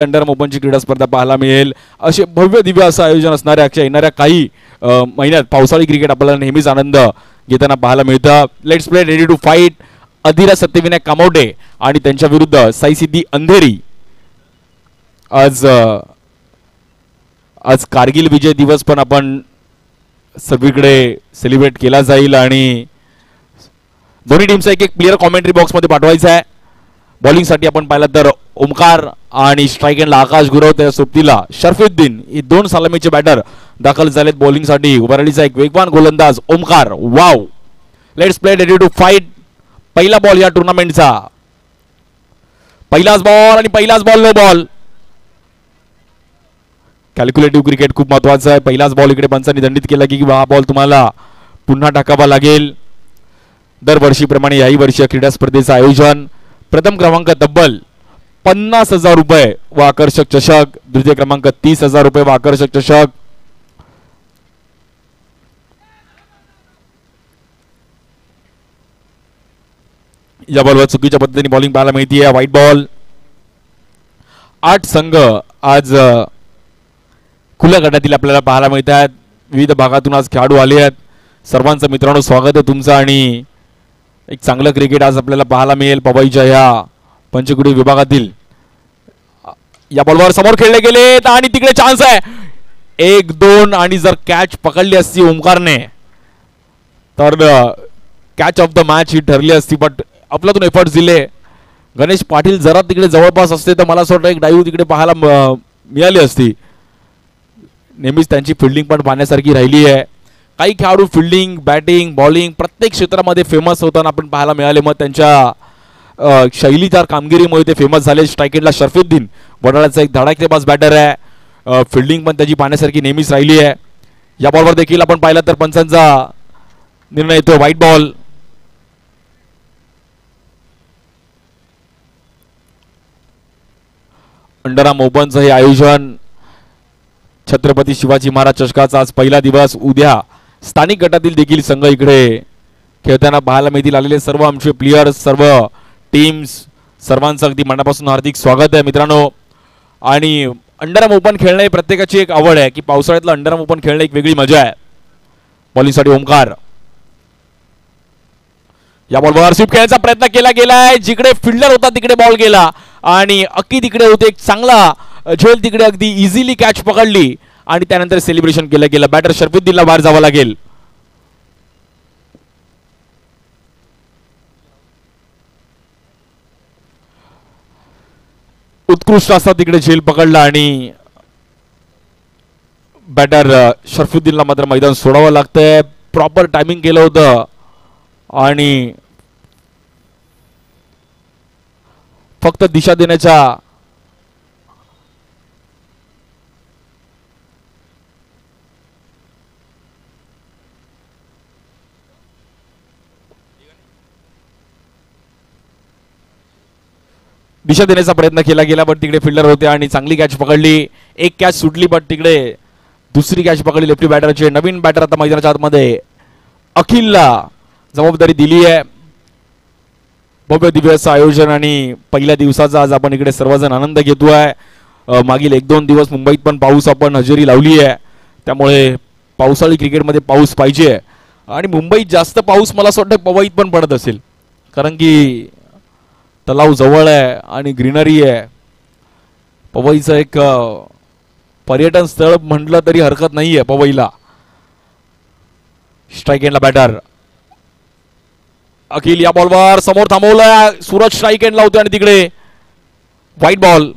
Under ओपनची क्रीडा स्पर्धा पाहायला मिळेल. असे भव्य दिव्य असं आयोजन असणाऱ्या येणाऱ्या काही महिन्यात पावसाळी क्रिकेट आपल्याला नेहमीच आनंद घेताना पाहायला मिळतं. Let's play ready to fight. Adhira Satyavinayak Kamwade आणि त्यांच्या विरुद्ध साईसिद्धी अंधेरी. आज आज कारगिल विजय दिवस पण आपण सगळीकडे सेलिब्रेट केला जाईल आणि दोन्ही टीमचा एक एक प्लेयर कॉमेंट्री बॉक्समध्ये पाठवायचा आहे. बॉलिंगसाठी आपण पाहिलं तर ओमकार आणि स्ट्राईक एंडला आकाश गुरव, त्या सोबतीला शरफुद्दीन हे दोन सलामीचे बॅटर दाखल झालेत बॉलिंगसाठी. उभारलीचा एक वेगवान गोलंदाज Omkar. Wow. Let's play ready to fight. पहिला बॉल या टुर्नामेंटचा. पहिलाच बॉल आणि पहिलाच ball no ball. Calculative cricket खूप महत्वाचं आहे. पहिलाच बॉल इकडे पंचांनी दंडित केला की हा बॉल तुम्हाला पुन्हा टाकावा लागेल. दरवर्षीप्रमाणे याही वर्षी क्रीडा स्पर्धेचं आयोजन. प्रथम क्रमांक तब्बल 50,000 रुपये व आकर्षक चषक. द्वितीय क्रमांक 30,000 रुपये व आकर्षक चषक. या बॉलवर चुकीच्या पद्धतीने बॉलिंग पाहायला मिळते. White ball. 8 संघ आज खुल्या गटातील आपल्याला पाहायला मिळतात. विविध भागातून आज खेळाडू आले आहेत. सर्वांचं मित्रांनो स्वागत आहे तुमचं आणि एक चांगलं क्रिकेट आज आपल्याला पाहायला मिळेल पवईच्या ह्या पंचकुडी विभागातील. या बॉलवर समोर खेळले गेलेत आणि तिकडे चान्स आहे. 1-2 आणि जर कॅच पकडली असती ओमकारने तर कॅच ऑफ द मॅच ही ठरली असती. बट आपल्यातून एफर्ट्स दिले. गणेश पाटील जरा तिकडे जवळपास असते तर मला असं वाटतं एक डाईव्ह तिकडे पाहायला मिळाली असती. नेहमीच त्यांची फिल्डिंग पण पाहण्यासारखी राहिली आहे. काही खेळाडू फिल्डिंग, बॅटिंग, बॉलिंग प्रत्येक क्षेत्रामध्ये फेमस होताना आपण पाहायला मिळाले. मग त्यांच्या शैलीदार कामगिरीमुळे ते फेमस झाले. स्ट्राईक एंडला शरफुद्दीन वडाळ्याचा एक धडाकेबाज बॅटर आहे. फिल्डिंग पण त्याची पाहण्यासारखी नेहमीच राहिली आहे. या बॉलवर देखील आपण पाहिलं तर पंचांचा निर्णय येतो. White ball. अंडरआर्म ओपनचं हे आयोजन. छत्रपती शिवाजी महाराज चषकाचा आज पहिला दिवस. उद्या स्थानिक गटातील देखील संघ इकडे खेळताना पाहायला मिळतील. आलेले सर्व आमचे प्लेयर्स, सर्व टीम्स, सर्वांचं अगदी मनापासून हार्दिक स्वागत आहे मित्रांनो. आणि अंडरआर्म ओपन खेळणे प्रत्येकाची एक आवड आहे की पावसाळ्यातलं अंडरआर्म ओपन खेळणे एक वेगळी मजा आहे. बॉलिंगसाठी ओमकार. या बॉलवर स्वीप खेळण्याचा प्रयत्न केला गेलाय. जिकडे फिल्डर होता तिकडे बॉल गेला आणि अक्की तिकडे होते. एक चांगला झेल तिकडे अगदी इझिली कॅच पकडली आणि त्यानंतर सेलिब्रेशन केलं गेलं. बॅटर शरफुद्दीनला बाहेर जावं लागेल. उत्कृष्ट असा तिकडे झेल पकडला आणि बॅटर शरफुद्दीनला मात्र मैदान सोडावं लागतंय. प्रॉपर टायमिंग केलं होतं आणि फक्त दिशा देण्याच्या प्रयत्न केला गेला. पण तिकडे फिल्डर होते आणि चांगली कॅच पकडली. एक कॅच सुटली पण तिकडे दुसरी कॅच पकडली लेफ्टी बॅटरचे. नवीन बॅटर आता मैदानाच्या आतमध्ये अखिलला जबाबदारी दिली आहे. भव्य दिव्याचं आयोजन आणि पहिल्या दिवसाचा आज आपण इकडे सर्वजण आनंद घेतोय. मागील 1-2 दिवस मुंबईत पण पाऊस आपण हजेरी लावली आहे. त्यामुळे पावसाळी क्रिकेटमध्ये पाऊस पाहिजे आणि मुंबईत जास्त पाऊस मला असं वाटतं पवईत पण पडत असेल कारण की तलाव जवळ आहे आणि ग्रीनरी आहे. पवईचं एक पर्यटन स्थळ म्हटलं तरी हरकत नाही आहे पवईला. स्ट्राईक एंडला बॅटर अखिल. या बॉलवर समोर थांबवलं. सूरज स्ट्राईक एंडला होते आणि तिकडे व्हाईट बॉल.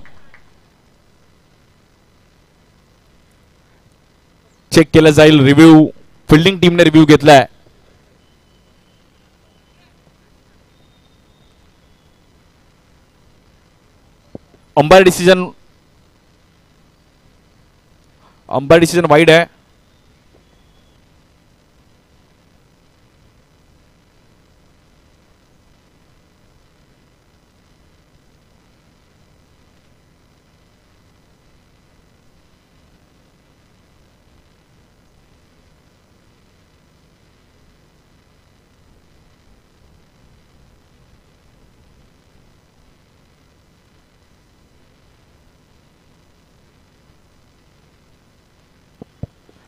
चेक केलं जाईल. रिव्ह्यू फिल्डिंग टीमने रिव्ह्यू घेतलाय. अंपायर डिसिजन वाईड आहे.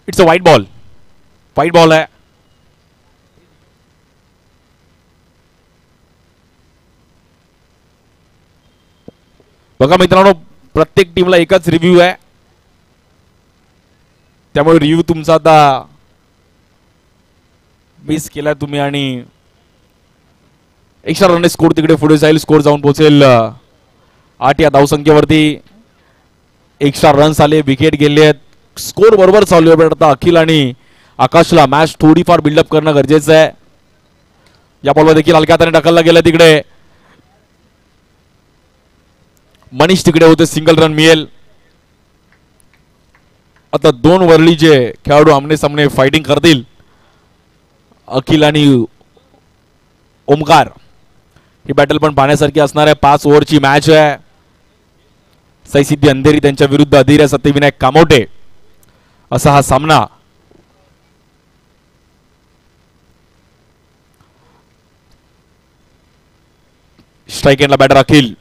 इट्स अ व्हाईट बॉल आहे. बघा मित्रांनो, प्रत्येक टीमला एकच रिव्ह्यू आहे, त्यामुळे रिव्ह्यू तुमचा आता मिस केला तुम्ही आणि एक्स्ट्रा रन स्कोर तिकडे पुढे जाईल. स्कोर जाऊन पोहोचेल 8 या धावसंख्येवरती. एक्स्ट्रा रन्स आले, विकेट गेले आहेत, स्कोर बरोबर चालू आहे. आता अखिल आणि आकाशला मॅच थोडीफार बिल्डअप करणं गरजेचं आहे. या बॉलवर देखील हलक्या हाताने ढकलला गेला तिकडे. मनीष तिकडे होते, सिंगल रन मिळेल. आता दोन वरळीचे खेळाडू आमने सामने फायटिंग करतील, अखिल आणि ओमकार. ही बॅटल पण पाहण्यासारखी असणार आहे. 5 ओव्हरची मॅच आहे. सईसिद्धी अंधेरी त्यांच्या विरुद्ध अधीर सत्यविनायक कामोटे असा हा सामना. स्ट्राइक एंडला बॅटर अखिल.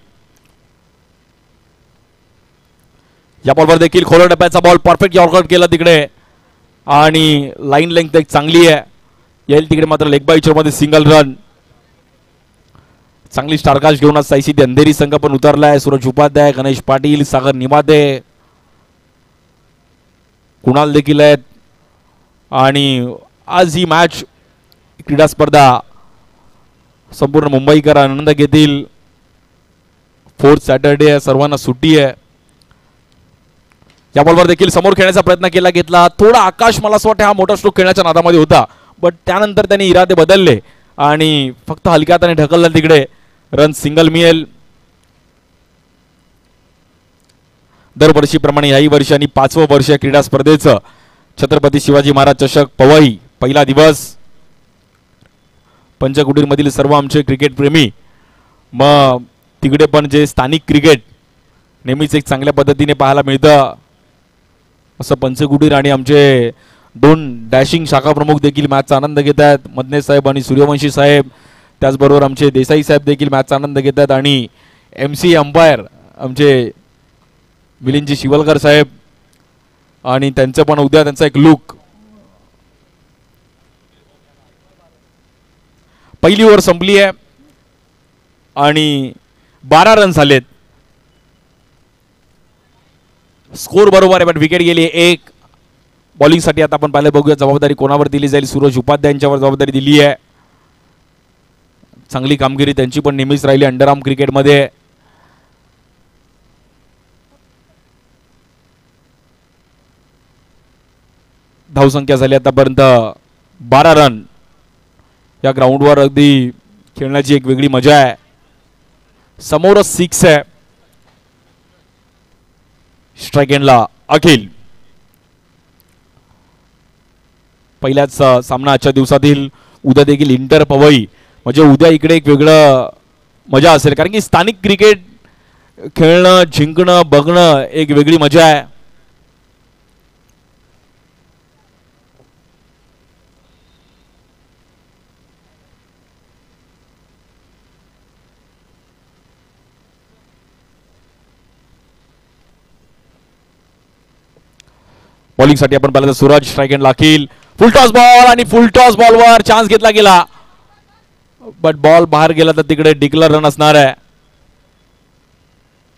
या बॉलवर देखील खोल टप्प्याचा बॉल परफेक्ट यॉर्कआउट केला तिकडे आणि लाईन लेंथ एक चांगली आहे. येईल तिकडे मात्र लेग बाय मध्ये सिंगल रन. चांगली स्टारकास्ट घेऊन आज साईसिद्धी अंधेरी संघ पण उतरलाय. सूरज उपाध्याय, गणेश पाटील, सागर निमाते, कुणाल देखील आहेत. आणि आज ही मॅच क्रीडा स्पर्धा संपूर्ण मुंबईकर आनंद घेतील. 4th सॅटर्डे आहे, सर्वांना सुट्टी आहे. या बॉलवर देखील समोर खेळण्याचा प्रयत्न केला, घेतला थोडा आकाश. मला असं वाटतं हा मोठा स्ट्रोक खेळण्याच्या नादामध्ये होता, बट त्यानंतर त्यांनी इरादे बदलले आणि फक्त हलक्या हाताने ढकललं तिकडे. रन सिंगल मिळेल. दरवर्षीप्रमाणे याही वर्षांनी 5वं वर्ष क्रीडा स्पर्धेचं छत्रपती शिवाजी महाराज चषक पवई. पहिला दिवस. पंचकुटीरमधील सर्व आमचे क्रिकेट प्रेमी, मग तिकडे पण जे स्थानिक क्रिकेट नेहमीच एक चांगल्या पद्धतीने पाहायला मिळतं, असं पंचकुटीर आणि आमचे 2 डॅशिंग शाखा प्रमुख देखील मॅचचा आनंद घेत आहेत. मदने साहेब आणि सूर्यवंशी साहेब. त्याचबरोबर आमचे देसाई साहेब देखील मॅचचा आनंद घेत आहेत. आणि MC अंपायर आमचे मिलिंदजी शिवलकर साहेब. आणि त्यांचं पण उद्या त्यांचा एक लुक. पहिली ओव्हर संपली आहे आणि 12 रन झालेत. स्कोर बरोबर आहे, पण विकेट गेली एक. बॉलिंगसाठी आता आपण पाहिलं, बघूया जबाबदारी कोणावर दिली जाईल. सूरज उपाध्याय यांच्यावर जबाबदारी दिली आहे. चांगली कामगिरी त्यांची पण नेहमीच राहिली अंडरआर्म क्रिकेटमध्ये. धावसंख्या झाली आतापर्यंत 12 रन. या ग्राउंडवर अगदी खेळण्याची एक वेगळी मजा आहे. समोरच 6 आहे. स्ट्राइक एंडला अखिल. पहिल्याच सामना आजच्या दिवसातील. उद्या देखील इंटर पवई, म्हणजे उद्या इकडे एक वेगळं मजा असेल, कारण की स्थानिक क्रिकेट खेळणं, जिंकणं, बघणं एक वेगळी मजा आहे. बॉलिंगसाठी आपण पाहिलं तर सूरज. स्ट्राइक एंडला अखिल. फुल टॉस बॉल आणि फुल टॉस बॉलवर चान्स घेतला गेला, बट बॉल बाहेर गेला तर तिकडे डिक्लेअर रन असणार आहे.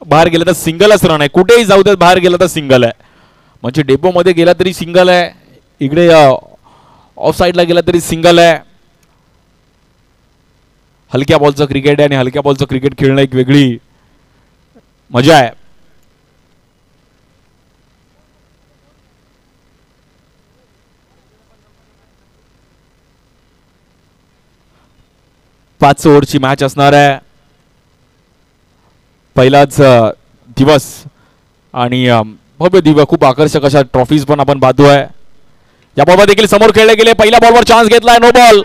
बाहेर गेला तर सिंगलच रन आहे. कुठेही जाऊ देत, बाहेर गेला तर सिंगल आहे. म्हणजे डेपो मध्ये गेला तरी सिंगल आहे, इकडे ऑफ साइडला गेला तरी सिंगल आहे. हलक्या बॉलचं क्रिकेट आहे आणि हलक्या बॉलचं क्रिकेट खेळणं एक वेगळी मजा आहे. पाच ओव्हरची मॅच असणार आहे. पहिलाच दिवस आणि भव्य दिव्य खूप आकर्षक अशा ट्रॉफीज पण आपण पाहतोय. या बॉलवर देखील समोर खेळले गेले. पहिल्या बॉलवर चान्स घेतलाय, नो बॉल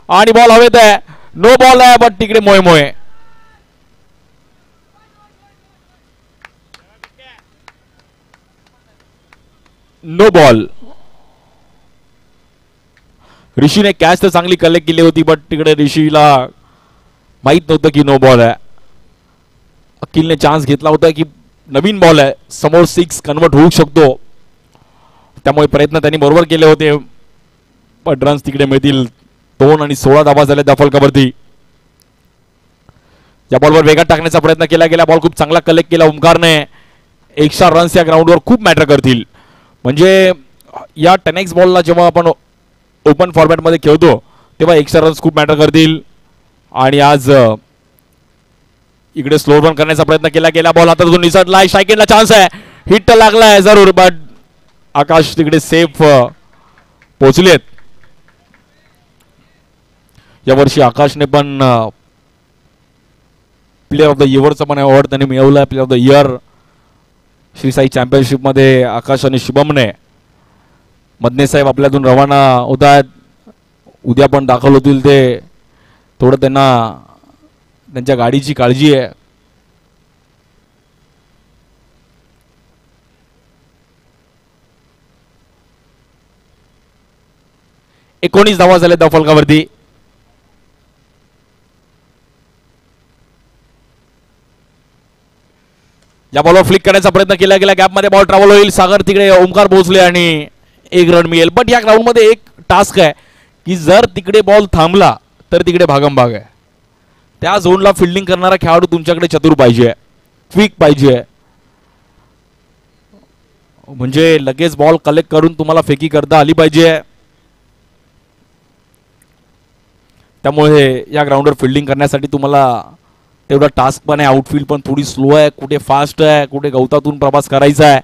आणि बॉल हवेत आहे. नो बॉल आहे, बट तिकडे मोय मोय. No ball. ऋषीने कॅच तर चांगली कलेक्ट केली होती, बट तिकडे ऋषीला माहित नव्हतं की नो बॉल आहे. अखिलने चान्स घेतला होता की नवीन बॉल आहे, समोर 6 कन्वर्ट होऊ शकतो. त्यामुळे प्रयत्न त्यांनी बरोबर केले होते, पण रन्स तिकडे मिळतील. 2 आणि 16 धावा झाल्या त्या फलकावरती. या बॉलवर वेगात टाकण्याचा प्रयत्न केला गेला. बॉल खूप चांगला कलेक्ट केला ओमकारने. एक्स्ट्रा रन्स या ग्राउंडवर खूप मॅटर करतील. म्हणजे या 10x बॉलला जेव्हा आपण ओपन फॉर्मॅटमध्ये खेळतो तेव्हा एक्स्ट्रा रन्स खूप मॅटर करतील. आणि आज इकडे स्लो रन करण्याचा प्रयत्न केला गेला. बॉल हातातून निसटलाय. स्ट्राईकिंगला चान्स आहे. हिट तर लागलाय जरूर, बट आकाश तिकडे सेफ पोहोचलेत. यावर्षी आकाशने पण प्लेअर ऑफ द इयरचा पण अवॉर्ड त्यांनी मिळवला. Player of the year Shri Sai championship मध्ये आकाश आणि शुभमने. मदने साहेब आपल्यातून रवाना होत आहेत. उद्या पण दाखल होतील ते. थोडं त्यांना त्यांच्या गाडीची काळजी आहे. एकोणीस धावा झाले त्या फलकावरती. या बॉलवर फ्लिक करण्याचा प्रयत्न केला गेला. गॅपमध्ये बॉल ट्रॅव्हल होईल. सागर तिकडे ओमकार पोहोचले आणि 1 रन मिळेल. बट या ग्राउंडमध्ये एक टास्क आहे की जर तिकडे बॉल थांबला तर तिकडे भागमभाग आहे. त्या झोनला फिल्डिंग करणारा खेळाडू तुमच्याकडे चतुर पाहिजे, क्विक पाहिजे. म्हणजे लगेच बॉल कलेक्ट करून तुम्हाला फेकी करता आली पाहिजे. त्यामुळे या ग्राउंडवर फिल्डिंग करण्यासाठी तुम्हाला तेवढा टास्क पण आहे. आउटफील्ड पण थोडी स्लो आहे, कुठे फास्ट आहे, कुठे गवतातून प्रवास करायचा आहे.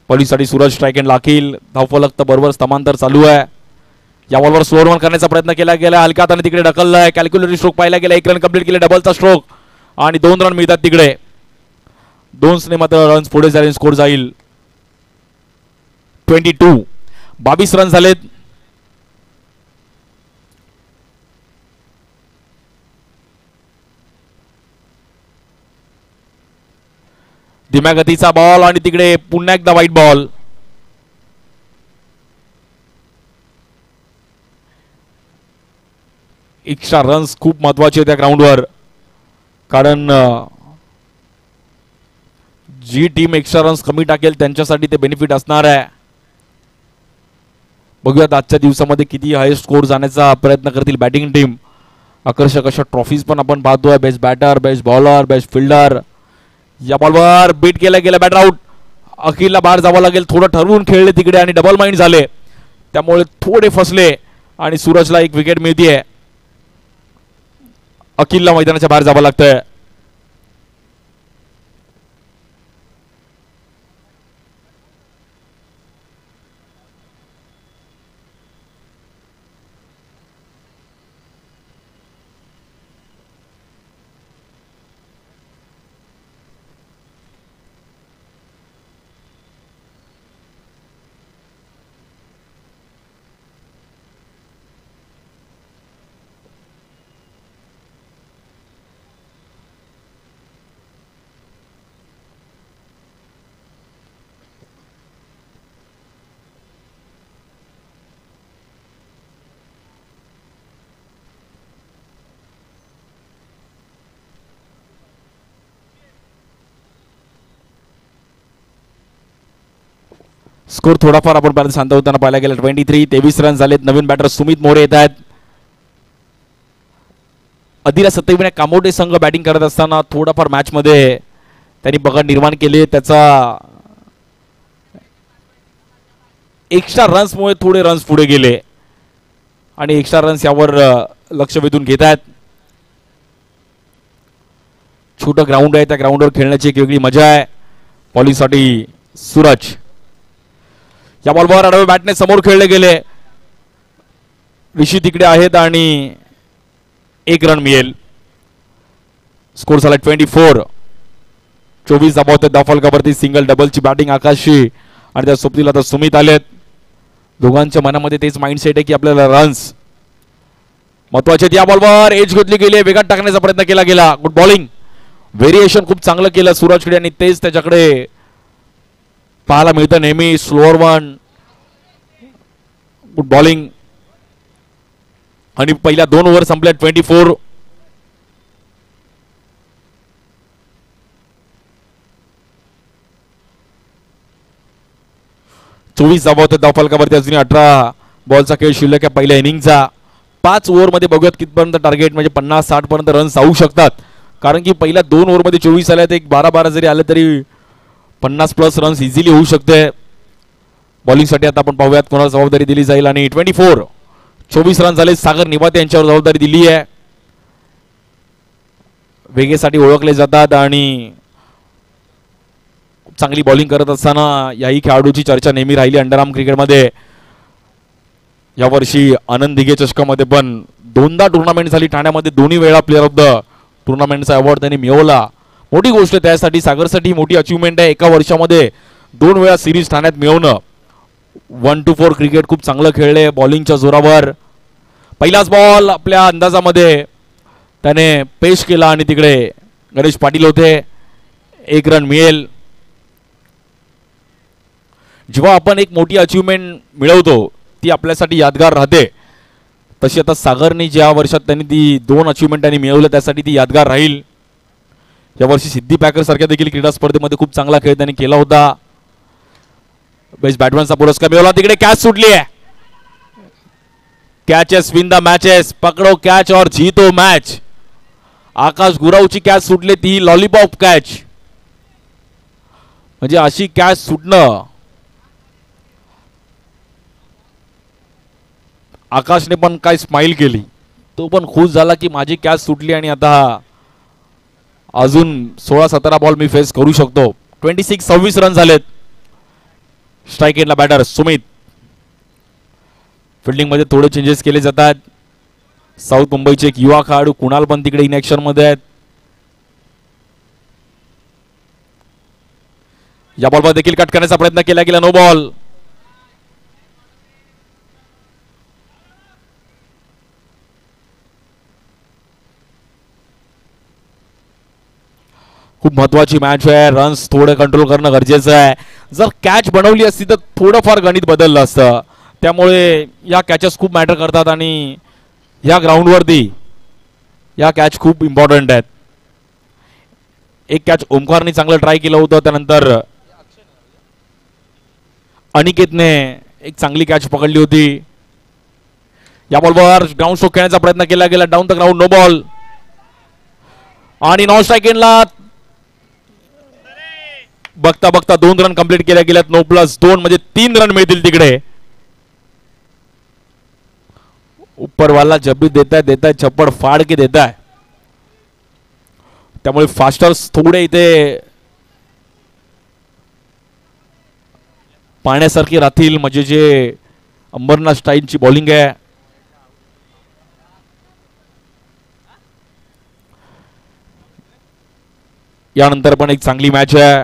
पॉलिससाठी सूरज स्ट्राईक एंड लाखील. धावफलक तर बरोबर समांतर चालू आहे. या बॉलवर स्लो रन करण्याचा प्रयत्न केला गेला. हलक्या हाताने तिकडे ढकललाय. कॅल्क्युलेटरी स्ट्रोक पाहिला गेला. 1 रन कंप्लीट केले. डबलचा स्ट्रोक आणि 2 रन मिळतात तिकडे. 2 ने मात्र रन्स पुढे जाईल. स्कोर जाईल 22. 22 रन झालेत. धीम्या गतीचा बॉल आणि तिकडे पुन्हा एकदा व्हाईट बॉल. एक्स्ट्रा रन्स खूप महत्वाचे त्या ग्राउंडवर, कारण जी टीम एक्स्ट्रा रन्स कमी टाकेल त्यांच्यासाठी ते बेनिफिट असणार आहे. बघूयात आजच्या दिवसामध्ये किती हायेस्ट स्कोर जाण्याचा प्रयत्न करतील बॅटिंग टीम. आकर्षक अशा ट्रॉफीज पण आपण पाहतोय. Best batter, best bowler, best fielder. या बॉलवर बीट केला गेला. Batter out. अखिलला बाहेर जावं लागेल. थोडं ठरवून खेळले तिकडे आणि डबल माइंड झाले, त्यामुळे थोडे फसले आणि सूरजला एक विकेट मिळतीये. अखिलला मैदानाच्या बाहेर जावं लागतंय. स्कोर थोडाफार आपण पर्यंत शांत होताना पाहायला गेला. 23. 23 रन झालेत. नवीन बॅटर सुमित मोरे येत आहेत. अदिरा सत्यविनायक कामोटे संघ बॅटिंग करत असताना थोडाफार मॅच मध्ये त्यांनी पकड निर्माण केली. त्याचा एक्स्ट्रा रन्स मुळे थोडे रन्स पुढे गेले आणि एक्स्ट्रा रन्स यावर लक्ष वेधून घेत आहेत. छोटं ग्राउंड आहे, त्या ग्राउंडवर खेळण्याची एक वेगळी मजा आहे. पॉलिससाठी सूरज. या बॉलवर आडवे बॅटने समोर खेळले गेले. ऋषी तिकडे आहेत आणि 1 रन मिळेल. स्कोर झाला 24. 24 धावा होते फलकावरती. सिंगल डबलची बॅटिंग आकाशची आणि त्या सोबतीला आता सुमित आलेत. दोघांच्या मनामध्ये तेच माइंडसेट आहे की आपल्याला रन्स महत्वाचे. या बॉलवर एज घेतली गेली. वेगात टाकण्याचा प्रयत्न केला गेला. Good bowling. व्हेरिएशन खूप चांगलं केलं सूरजकडे आणि तेच त्याच्याकडे पाहायला मिळतं नेहमी. Slower one. Good bowling. आणि पहिल्या 2 ओव्हर संपल्या. 24. 24 धावा होत्या धावफलकावरती. अजूनही 18 बॉलचा खेळ शिल्लक आहे पहिल्या इनिंगचा. 5 ओव्हरमध्ये बघूयात कितपर्यंत टार्गेट म्हणजे 50-60 पर्यंत रन्स जाऊ शकतात. कारण की पहिल्या 2 ओव्हरमध्ये 24 आले तर एक 12-12 जरी आले तरी 50+ रन्स इझिली होऊ शकते. बॉलिंगसाठी आता आपण पाहूयात कोणाला जबाबदारी दिली जाईल. आणि 24 रन झाले. सागर निवाते यांच्यावर जबाबदारी दिली आहे. वेगेसाठी ओळखले जातात आणि चांगली बॉलिंग करत असताना याही खेळाडूची चर्चा नेहमी राहिली अंडरआर्म क्रिकेटमध्ये. यावर्षी आनंद दिघे चषकामध्ये पण 2दा टुर्नामेंट झाली ठाण्यामध्ये. दोन्ही वेळा प्लेअर ऑफ द टुर्नामेंटचा अवॉर्ड त्यांनी मिळवला. मोठी गोष्ट त्यासाठी सागरसाठी मोठी अचिव्हमेंट आहे. एका वर्षामध्ये 2 वेळा सिरीज ठाण्यात मिळवणं. 1-4 क्रिकेट खूप चांगलं खेळले बॉलिंगच्या जोरावर. पहिलाच बॉल आपल्या अंदाजामध्ये त्याने पेश केला आणि तिकडे गणेश पाटील होते. 1 रन मिळेल. जेव्हा आपण एक मोठी अचिव्हमेंट मिळवतो ती आपल्यासाठी यादगार राहते. तशी आता सागरने ज्या वर्षात त्यांनी ती 2 अचिव्हमेंट त्यांनी मिळवलं त्यासाठी ती यादगार राहील. यावर्षी सिद्धी पॅकर सारख्या देखील क्रीडा स्पर्धेमध्ये खूप चांगला खेळ त्यांनी केला होता. बेस्ट बॅट्समॅनचा पुरस्कार मिळवला. तिकडे कॅच सुटली आहे. Catches win the matches. पकडो कॅच और जीतो मॅच. आकाश गुरावची कॅच सुटली ती लॉलीपॉप कॅच. म्हणजे अशी कॅच सुटणं आकाशने पण काय स्माइल केली. तो पण खुश झाला की माझी कॅच सुटली आणि आता अजून 16-17 बॉल मी फेस करू शकतो. 26 रन झालेत. स्ट्राईक एंडला बॅटर सुमित. फिल्डिंग मध्ये थोडे चेंजेस केले जातात. साऊथ मुंबईचे एक युवा खेळाडू कुणाल पण तिकडे इनॅक्शन मध्ये आहेत. या बॉलवर देखील कट करण्याचा प्रयत्न केला गेला. No ball. खूप महत्वाची मॅच आहे. रन्स थोडे कंट्रोल करणं गरजेचं आहे. जर कॅच बनवली असती तर थोडंफार गणित बदललं असतं. त्यामुळे या कॅचेस खूप मॅटर करतात आणि या ग्राउंडवरती या कॅच खूप इम्पॉर्टंट आहेत. एक कॅच ओमकारने चांगलं ट्राय केलं होतं. त्यानंतर अनिकेतने एक चांगली कॅच पकडली होती. या बॉलवर ग्राउंड स्ट्रोक खेळण्याचा प्रयत्न केला गेला. Down the ground. No ball. आणि नॉन स्ट्राईक एंडला बघता बघता 2 रन कंप्लीट केल्या गेल्यात. 9+2 म्हणजे 3 रन मिळतील तिकडे. ऊपरवाला जब भी देता है छप्पड़ फाड़ के देता है. त्यामुळे फास्टर्स थोडे इथे पाहण्यासारखी राहतील. म्हणजे जे अंबरनाथ स्टाईलची बॉलिंग आहे यानंतर पण एक चांगली मॅच आहे.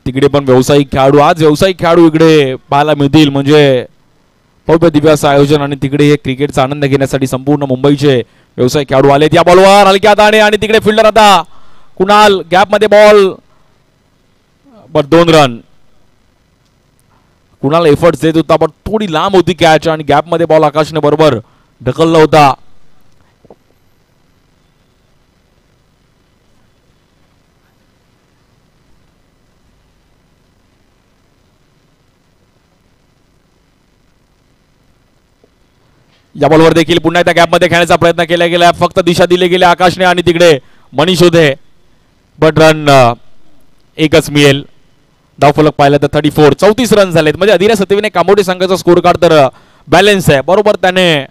तिकडे पण व्यावसायिक खेळाडू. आज व्यावसायिक खेळाडू इकडे पाहायला मिळतील. म्हणजे भव्य दिव्य असं आयोजन आणि तिकडे हे क्रिकेटचा आनंद घेण्यासाठी संपूर्ण मुंबईचे व्यावसायिक खेळाडू आलेत. या बॉलवर हलक्या हाताने आणि तिकडे फिल्डर आता कुणाल गॅप मध्ये ball. But 2 run. Kunal efforts देत होता पण थोडी लांब होती कॅच आणि गॅप मध्ये बॉल आकाशने बरोबर ढकलला होता. या बॉलवर देखील पुन्हा एकदा गॅप मध्ये खेळण्याचा प्रयत्न केला गेला. फक्त दिशा दिली गेली आकाशने आणि तिकडे मनीष होते. बट रन एकच मिळेल. धावफलक पाहिलं तर 34 रन झालेत. म्हणजे अधिरा सत्तेविने कामोडे संघाचा स्कोर कार्ड तर बॅलन्स आहे. बरोबर त्याने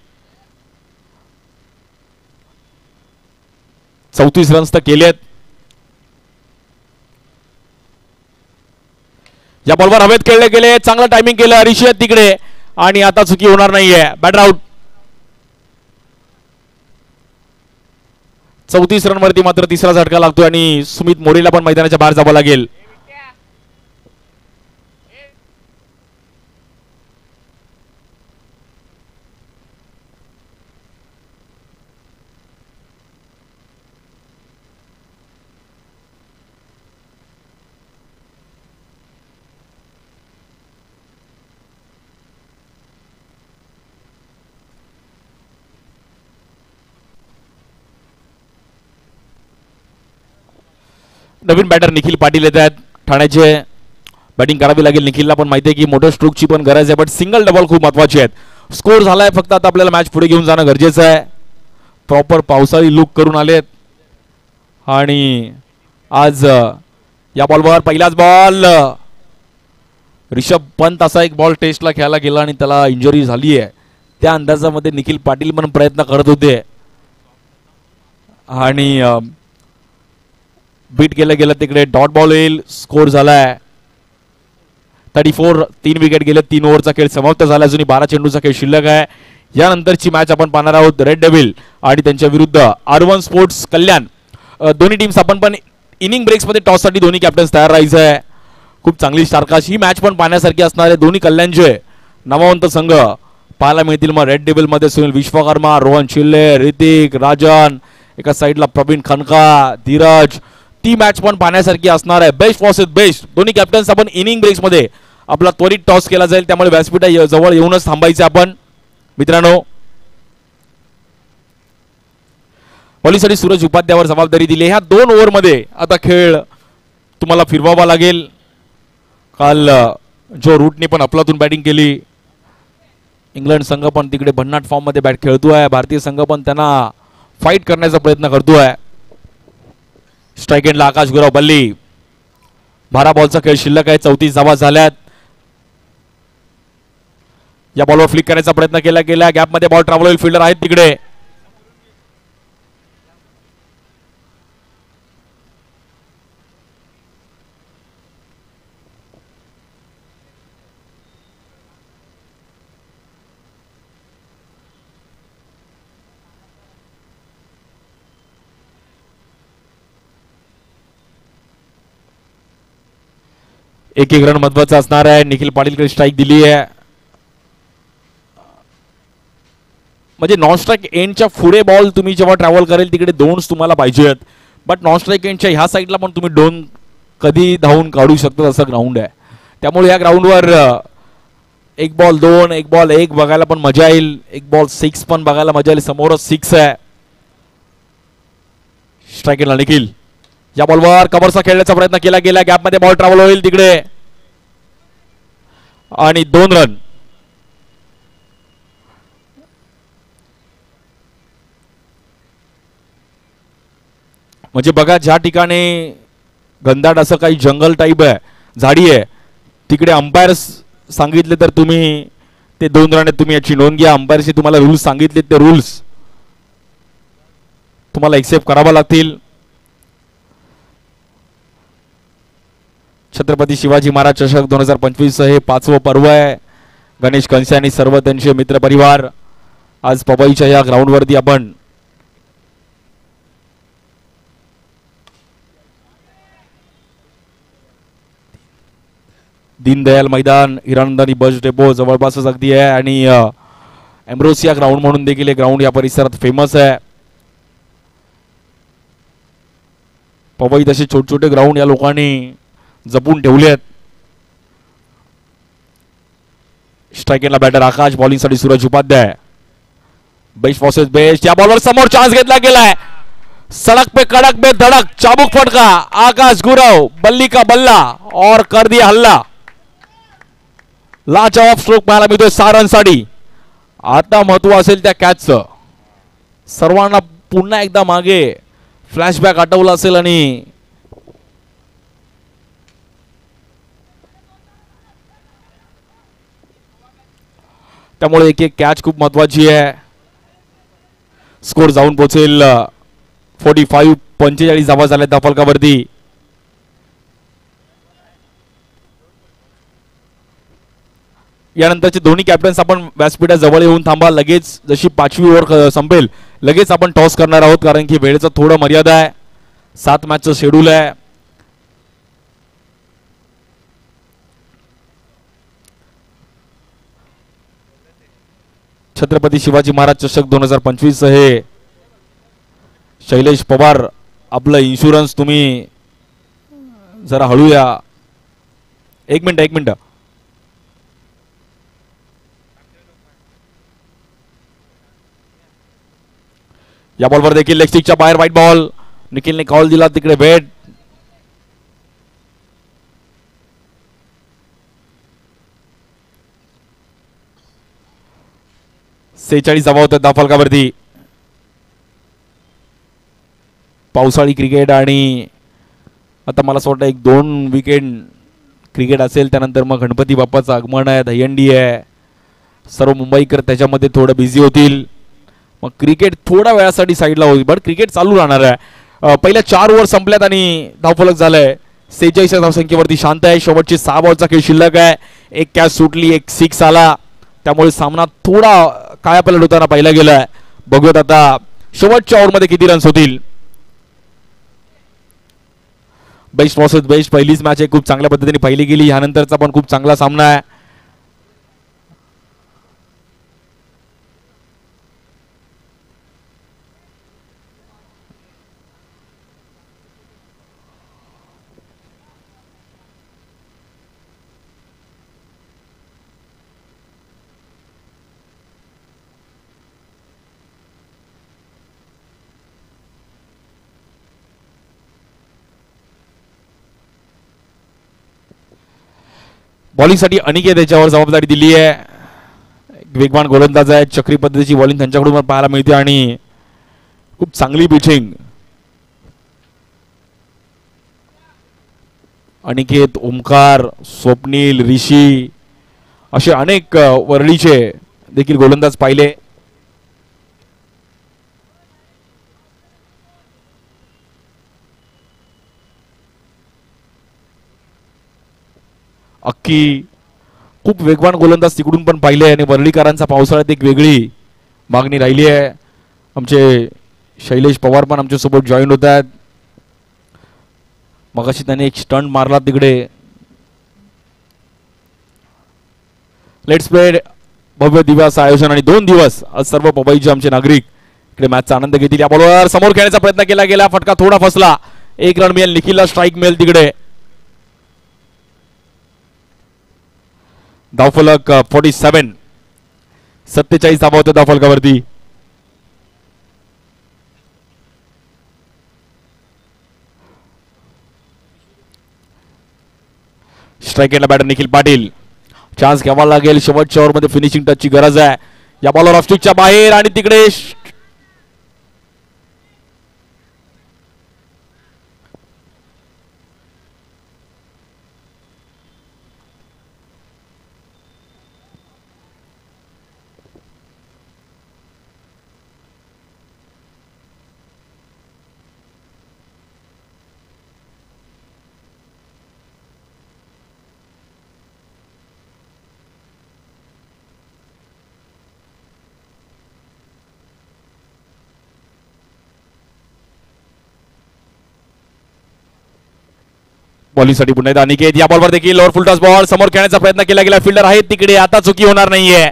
34 रन्स तर केलेत. या बॉलवर हवेत खेळले गेले. चांगलं टायमिंग केलं हरीश तिकडे आणि आता चुकी होणार नाहीये. Batter out. 34 रन वरती मात्र तिसरा झटका लागतोय आणि सुमित मोरेला पण मैदानाच्या बाहेर जावं लागेल. नवीन बॅटर निखिल पाटील येत आहेत ठाण्याचे. बॅटिंग करावी लागेल. निखिलला पण माहिती आहे की मोठ्या स्ट्रोकची पण गरज आहे, बट सिंगल डबल खूप महत्वाची आहेत. स्कोर झालाय, फक्त आता आपल्याला मॅच पुढे घेऊन जाणं गरजेचं आहे. प्रॉपर पावसाळी लुक करून आलेत आणि आज या बॉलवर पहिलाच बॉल ऋषभ पंत असा एक बॉल टेस्टला खेळायला गेला आणि त्याला इंजुरी झाली आहे. त्या अंदाजामध्ये निखिल पाटील पण प्रयत्न करत होते आणि बीट केलं गेलं तिकडे डॉट बॉल येईल. स्कोर झालाय 34. 3 विकेट गेले. 3 ओव्हरचा खेळ समाप्त झाला. अजूनही 12 चेंडूचा खेळ शिल्लक आहे. यानंतरची मॅच आपण पाहणार आहोत रेड डेव्हिल आणि त्यांच्या विरुद्ध R1 स्पोर्ट्स कल्याण. दोन्ही टीम्स आपण पण इनिंग ब्रेक्समध्ये टॉससाठी दोन्ही कॅप्टन्स तयार राहायचं आहे. खूप चांगली स्टारकास्ट ही मॅच पण पाहण्यासारखी असणार आहे. दोन्ही कल्याणचे नामवंत संघ पाहायला मिळतील. मग रेड डेव्हिलमध्ये सुनील विश्वकर्मा, रोहन शिल्ले, ऋतिक, राजन, एका साईडला प्रवीण खनका, धीरज. ती मॅच पण पाहण्यासारखी असणार आहे. Best versus best. दोन्ही कॅप्टन्स आपण इनिंग ब्रेक्समध्ये आपला त्वरित टॉस केला जाईल, त्यामुळे व्यासपीठा जवळ येऊनच थांबायचे आपण मित्रांनो. बॉलिंगसाठी सूरज उपाध्यायावर जबाबदारी दिली. ह्या 2 ओव्हरमध्ये आता खेळ तुम्हाला फिरवावा लागेल. काल जो रूटने पण अफलातून बॅटिंग केली. इंग्लंड संघ पण तिकडे भन्नाट फॉर्म मध्ये बॅट खेळतोय. भारतीय संघ पण त्यांना फाईट करण्याचा प्रयत्न करतोय. स्ट्राईक एंडला आकाश गुराव बल्ली. 12 बॉलचा खेळ शिल्लक आहे. 34 धावा झाल्यात. या बॉलवर फ्लिक करण्याचा प्रयत्न केला गेला. गॅपमध्ये बॉल ट्रॅव्हल होईल. फिल्डर आहेत तिकडे. एक रन महत्वाचा असणार आहे. निखिल पाटीलकडे स्ट्राईक दिली आहे. म्हणजे नॉन स्ट्राईक एंडच्या पुढे बॉल तुम्ही जेव्हा ट्रॅव्हल करेल तिकडे 2 तुम्हाला पाहिजेत. बट नॉन स्ट्राईक एंडच्या ह्या साईडला पण तुम्ही 2 कधी धावून काढू शकता असं ग्राउंड आहे. त्यामुळे या ग्राउंडवर 1 बॉल 2, 1 बॉल 1 बघायला पण मजा येईल. 1 बॉल 6 पण बघायला मजा येईल. समोरच 6 आहे. स्ट्राईक एंडला निखिल. या बॉलवर कव्हरचा खेळण्याचा प्रयत्न केला गेला. गॅपमध्ये बॉल ट्रॅव्हल होईल तिकडे आणि 2 रन. म्हणजे बघा, ज्या ठिकाणी घनदाट असं काही जंगल टाईप आहे, झाडी आहे, तिकडे अंपायर सांगितले तर तुम्ही ते 2 रन तुम्ही याची नोंद घ्या. अंपायरचे तुम्हाला रूल्स सांगितले ते रूल्स तुम्हाला एक्सेप्ट करावा लागतील. छत्रपती शिवाजी महाराज चषक 2025 हे 5वं पर्व आहे. गणेश कंसे आणि सर्व त्यांचे मित्रपरिवार आज पवईच्या या ग्राउंडवरती आपण दीनदयाल मैदान, हिरानंदानी बस डेपो जवळपासच अगदी आहे आणि एम्ब्रोसिया ग्राउंड म्हणून देखील हे ग्राउंड या परिसरात फेमस आहे. पवई तसे छोटे छोटे ग्राउंड या लोकांनी जपून ठेवले आहेत. स्ट्राईक एंडला बॅटर आकाश. बॉलिंग साठी Suraj Upadhyay. Best versus best. या बॉलवर समोर चान्स घेतला गेलाय. सड़क पे कड़क पे धड़क चाबुक फटका. आकाश गुरव बल्ली का बल्ला और कर दिया हल्ला. लाजवाब स्ट्रोक पाहायला मिळतोय 6 रनसाठी. आता महत्व असेल त्या कॅचचं. सर्वांना पुन्हा एकदा मागे फ्लॅशबॅक आठवला असेल आणि त्यामुळे एक कॅच खूप महत्वाची आहे. स्कोर जाऊन पोहोचेल 45. 45 धावा झाल्या त्या फलकावरती. यानंतरचे दोन्ही कॅप्टन्स आपण व्यासपीठा जवळ येऊन थांबा. लगेच जशी 5वी ओव्हर संपेल लगेच आपण टॉस करणार आहोत, कारण की वेळेचं थोडं मर्यादा आहे. 7 मॅचचं शेड्यूल आहे. छत्रपती शिवाजी महाराज चषक 2025 हे शैलेश पवार आपलं इन्शुरन्स तुम्ही जरा हळूया. एक मिनिट. या बॉलवर देखील लेग स्टिकच्या बाहेर व्हाईट बॉल. निखिलने कॉल दिला तिकडे वेट. 46 धावा होत्या धावफलकावरती. पावसाळी क्रिकेट आणि आता मला असं वाटतं 1-2 वीकेंड क्रिकेट असेल, त्यानंतर मग गणपती बाप्पाचं आगमन आहे, दहीहंडी आहे, सर्व मुंबईकर त्याच्यामध्ये थोडं बिझी होतील. मग क्रिकेट थोड्या वेळासाठी साईडला होईल, बट क्रिकेट चालू राहणार आहे. पहिल्या 4 ओव्हर संपल्यात आणि धावफलक झालंय 46 धावसंख्येवरती शांत आहे. शेवटची 6 बॉलचा खेळ शिल्लक आहे. एक कॅच सुटली, एक 6 आला, त्यामुळे सामना थोडा कायापालट होताना पाहिला गेलाय. बघूयात आता शेवटच्या ओव्हरमध्ये किती रन्स होतील. बेस्ट वर्सेस बेस्ट पहिलीच मॅच आहे, खूप चांगल्या पद्धतीने पाहिली गेली. यानंतरचा पण खूप चांगला सामना आहे. बॉलिंगसाठी अनिकेत याच्यावर जबाबदारी दिली आहे. वेगवान गोलंदाज आहे, चक्री पद्धतीची बॉलिंग त्यांच्याकडून पाहायला मिळते आणि खूप चांगली पिचिंग. अनिकेत, ओमकार, स्वप्नील, ऋषी असे अनेक वरळीचे देखील गोलंदाज पाहिले. अक्की खूप वेगवान गोलंदाज तिकडून पण पाहिले आणि वरळीकरांचा पावसाळ्यात एक वेगळी मागणी राहिली आहे. आमचे शैलेश पवार पण आमच्यासोबत जॉईन होत आहेत. मगाशी त्याने एक स्टंट मारला तिकडे. लेट्स प्ले भव्य दिवस आयोजन आणि 2 दिवस आज सर्व पबईचे आमचे नागरिक इकडे मॅचचा आनंद घेतील. या बॉलवर समोर खेळण्याचा प्रयत्न केला गेला, फटका थोडा फसला. 1 रन मिळेल, निखिलला स्ट्राईक मिळेल तिकडे. धावफलक 47, 47 धावा होत्या धावफलकावरती. स्ट्राईक केला बॅटर निखिल पाटील. चान्स घ्यावा लागेल, शेवटच्या ओव्हरमध्ये फिनिशिंग टचची गरज आहे. या बॉलवर ऑफस्टिकच्या बाहेर आणि तिकडे बॉलिंगसाठी पुन्हा एकदा अनिकेत. या बॉलवर देखील लोअर फुलटॉस बॉल समोर खेळण्याचा प्रयत्न केला गेला. फिल्डर आहेत तिकडे, आता चुकी होणार नाहीये.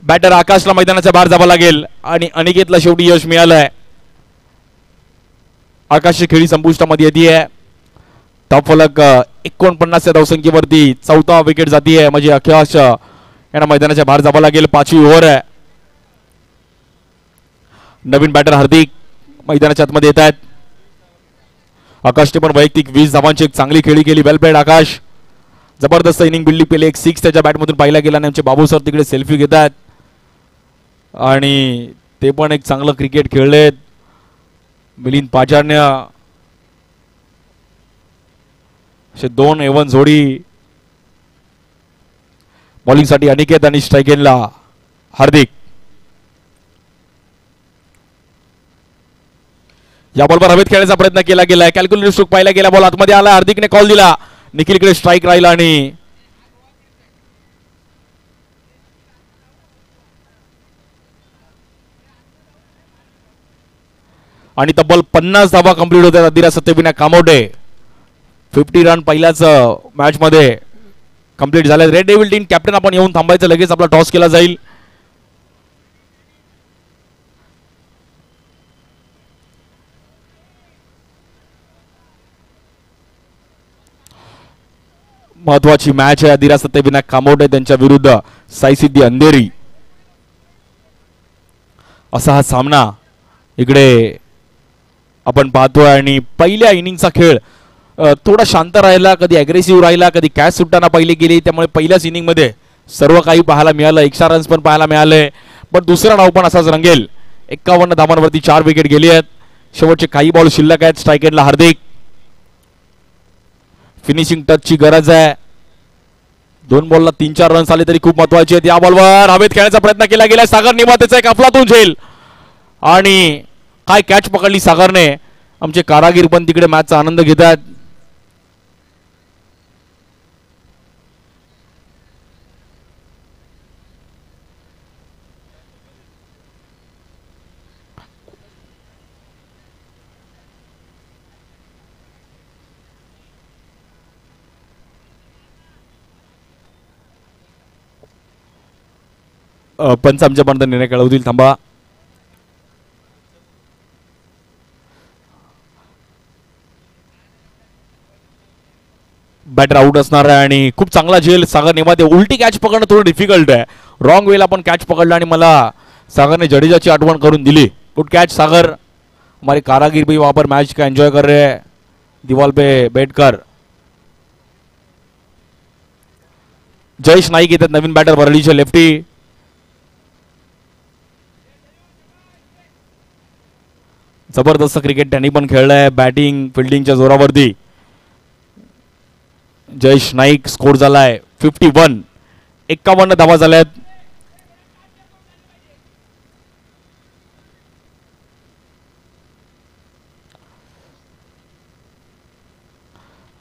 बॅटर आकाशला मैदानाच्या बाहेर जावं लागेल आणि अनिकेतला शेवटी यश मिळालंय. आकाशची खेळी संपुष्टामध्ये येते. धावफलक 49 धावसंख्येवरती 4था विकेट जातीये. म्हणजे आकाश यांना मैदानाच्या बाहेर जावं लागेल. 5वी ओव्हर आहे. नवीन बॅटर हार्दिक मैदानाच्या आतमध्ये येत आहेत. आकाशने पण वैयक्तिक 20 धावांची एक चांगली खेळी केली. वेल प्लेड आकाश. जबरदस्त इनिंग बिल्डिंग केली. एक 6 त्याच्या बॅटमधून पाहिला गेला आणि आमचे बाबू सर तिकडे सेल्फी घेत आहेत आणि ते पण एक चांगलं क्रिकेट खेळलेत. मिलिंद पाचारने असे 2 A1 जोडी. बॉलिंगसाठी अनिकेत आणि स्ट्राईक हार्दिक. या बॉलवर हवेत खेळण्याचा प्रयत्न केला गेलाय. कॅल्क्युलेटर स्ट्रोक पाहिला गेला. बॉल आतमध्ये आला. हार्दिकने कॉल दिला. निखिलकडे स्ट्राईक राहिला आणि तब्बल 50 धावा कंप्लीट होत्या अदिरा सत्यविनायक कामोटे. 50 रन पहिल्याच मॅच मध्ये कंप्लीट झाले. रेड डेव्हिल टीम कॅप्टन आपण येऊन थांबायचं, लगेच आपला टॉस केला जाईल. महत्वाची मॅच आहे. अदिरा सत्यविनायक कामोटे त्यांच्या विरुद्ध साईसिद्धी अंधेरी असा हा सामना इकडे आपण पाहतोय. आणि पहिल्या इनिंगचा खेळ थोडा शांत राहिला, कधी अग्रेसिव्ह राहिला, कधी कॅच सुटताना पहिली गेली. त्यामुळे पहिल्याच इनिंग मध्ये सर्व काही पाहायला मिळालं. एक्स्ट्रा रन्स पण पाहायला मिळाले. पण दुसरा डाव पण असाच रंगेल. 51 धावांवरती 4 विकेट गेली आहेत. शेवटचे काही बॉल शिल्लक आहेत. स्ट्राईक एंडला हार्दिक. फिनिशिंग टचची गरज आहे. 2 बॉलला 3-4 रन्स आले तरी खूप महत्वाचे आहेत. या बॉलवर हवेत खेळण्याचा प्रयत्न केला गेला. सागर निमातेचा एक अफलातून झेल आणि काय कॅच पकडली सागरने. आमचे कारागीर पण तिकडे मॅचचा आनंद घेत आहेत. पंच आमच्यापर्यंत निर्णय कळवतील. थांबा. बॅटर आउट असणार आहे आणि खूप चांगला झेल सागर नेमाते. उलटी कॅच पकडणं थोडं डिफिकल्ट आहे. रॉंग वेला पण कॅच पकडला आणि मला सागरने जडेजाची आठवण करून दिली. गुड कॅच सागर. हमारे कारागीर भी वहां पर मैच का एंजॉय कर रहे हैं दीवार पे बैठकर. जयेश नाईक येतात नवीन बॅटर वरळीचे लेफ्टी. जबरदस्त क्रिकेट त्यांनी पण खेळलंय बॅटिंग फिल्डिंगच्या जोरावरती. जयेश नाईक स्कोर झालाय 51. 51 धावा झाल्यात.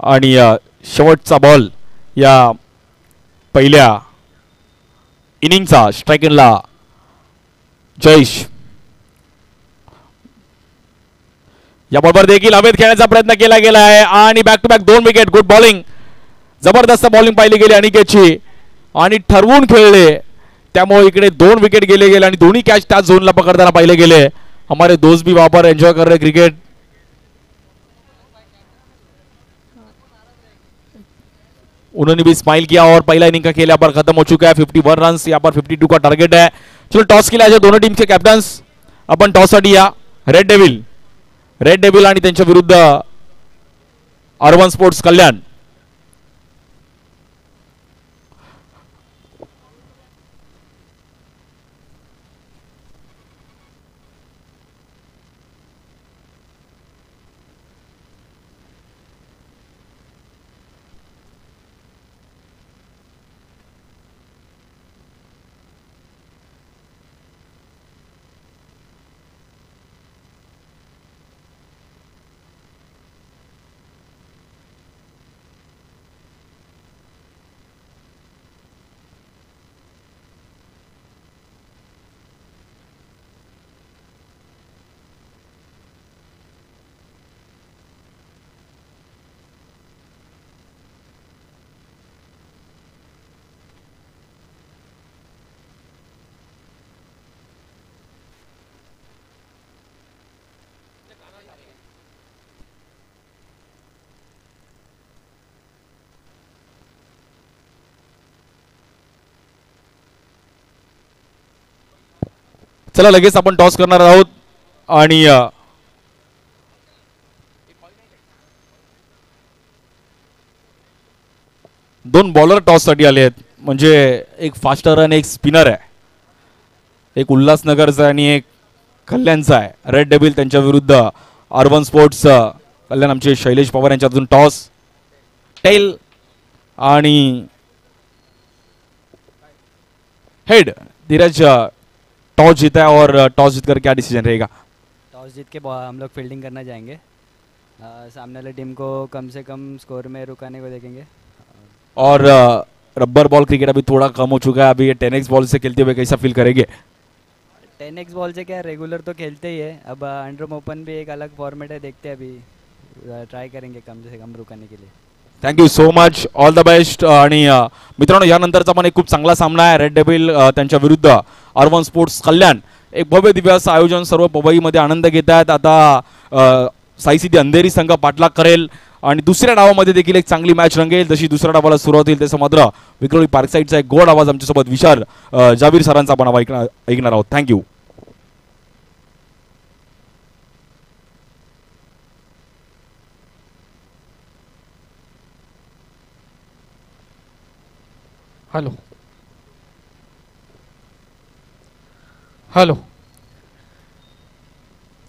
आणि शेवटचा बॉल या पहिल्या इनिंगचा. स्ट्राईक एंडला जयेश. या बॉलवर देखील हवेत खेळण्याचा प्रयत्न केला गेला आहे आणि back to back 2 wicket. Good bowling. जबरदस्त बॉलिंग पाहिली गेली अनिकेतची आणि ठरवून खेळले. त्यामुळे इकडे 2 विकेट गेले आणि दोन्ही कॅच त्याच झोनला पकडताना पाहिले गेले. हमारे दोस्त भी वहां पर एंजॉय कर रहे क्रिकेट. उन्होंने भी स्माइल किया और पहला इनिंग का खेल यहाँ पर खत्म हो चुका है. 51 रन यहाँ पर 52 का टारगेट है. चलो टॉस केला आहे दोनों टीमचे कॅप्टन्स. आपण टॉससाठी या. रेड डेव्हिल आणि त्यांच्या विरुद्ध अर्बन स्पोर्ट्स कल्याण. चला लगेच आपण टॉस करणार आहोत आणि दोन बॉलर टॉस साठी आले आहेत. म्हणजे एक फास्टर आणि एक स्पिनर आहे. एक उल्हासनगरचा आणि एक कल्याणचा आहे. रेड डेव्हिल त्यांच्या विरुद्ध अर्बन स्पोर्ट्स कल्याण आमचे शैलेश पवार यांच्यातून टॉस टेल आणि हेड. धीरज टॉस जीता है और टॉस जीतकर क्या डिसीजन रहेगा? टॉस जीत के हम लोग फील्डिंग करना चाहेंगे. सामने वाली टीम को कम से कम स्कोर में रुकाने को देखेंगे. और रबर बॉल क्रिकेट अभी थोड़ा कम हो चुका है. अभी ये 10x बॉल से खेलते हुए कैसा फील करेंगे? 10x बॉल से क्या रेगुलर तो खेलते ही है. अब अंडरम ओपन भी एक अलग फॉर्मेट है. देखते हैं अभी ट्राय करेंगे कम से कम रुकाने के लिए. Thank you so much. All the best. आणि मित्रांनो यानंतरचा पण एक खूप चांगला सामना आहे. रेड डेव्हिल त्यांच्या विरुद्ध अर्बन स्पोर्ट्स कल्याण. एक भव्य दिव्य असं आयोजन सर्व पवईमध्ये आनंद घेत आहेत. आता साई सिटी अंधेरी संघ पाठलाग करेल आणि दुसऱ्या डावामध्ये देखील एक चांगली मॅच रंगेल. जशी दुसऱ्या डावाला सुरुवात होईल तसं मात्र विक्रोळी पार्क साईडचा एक गोड आवाज आमच्यासोबत विशाल जावीर सरांचा आपण ऐकणार आहोत. थँक्यू. हॅलो. हॅलो.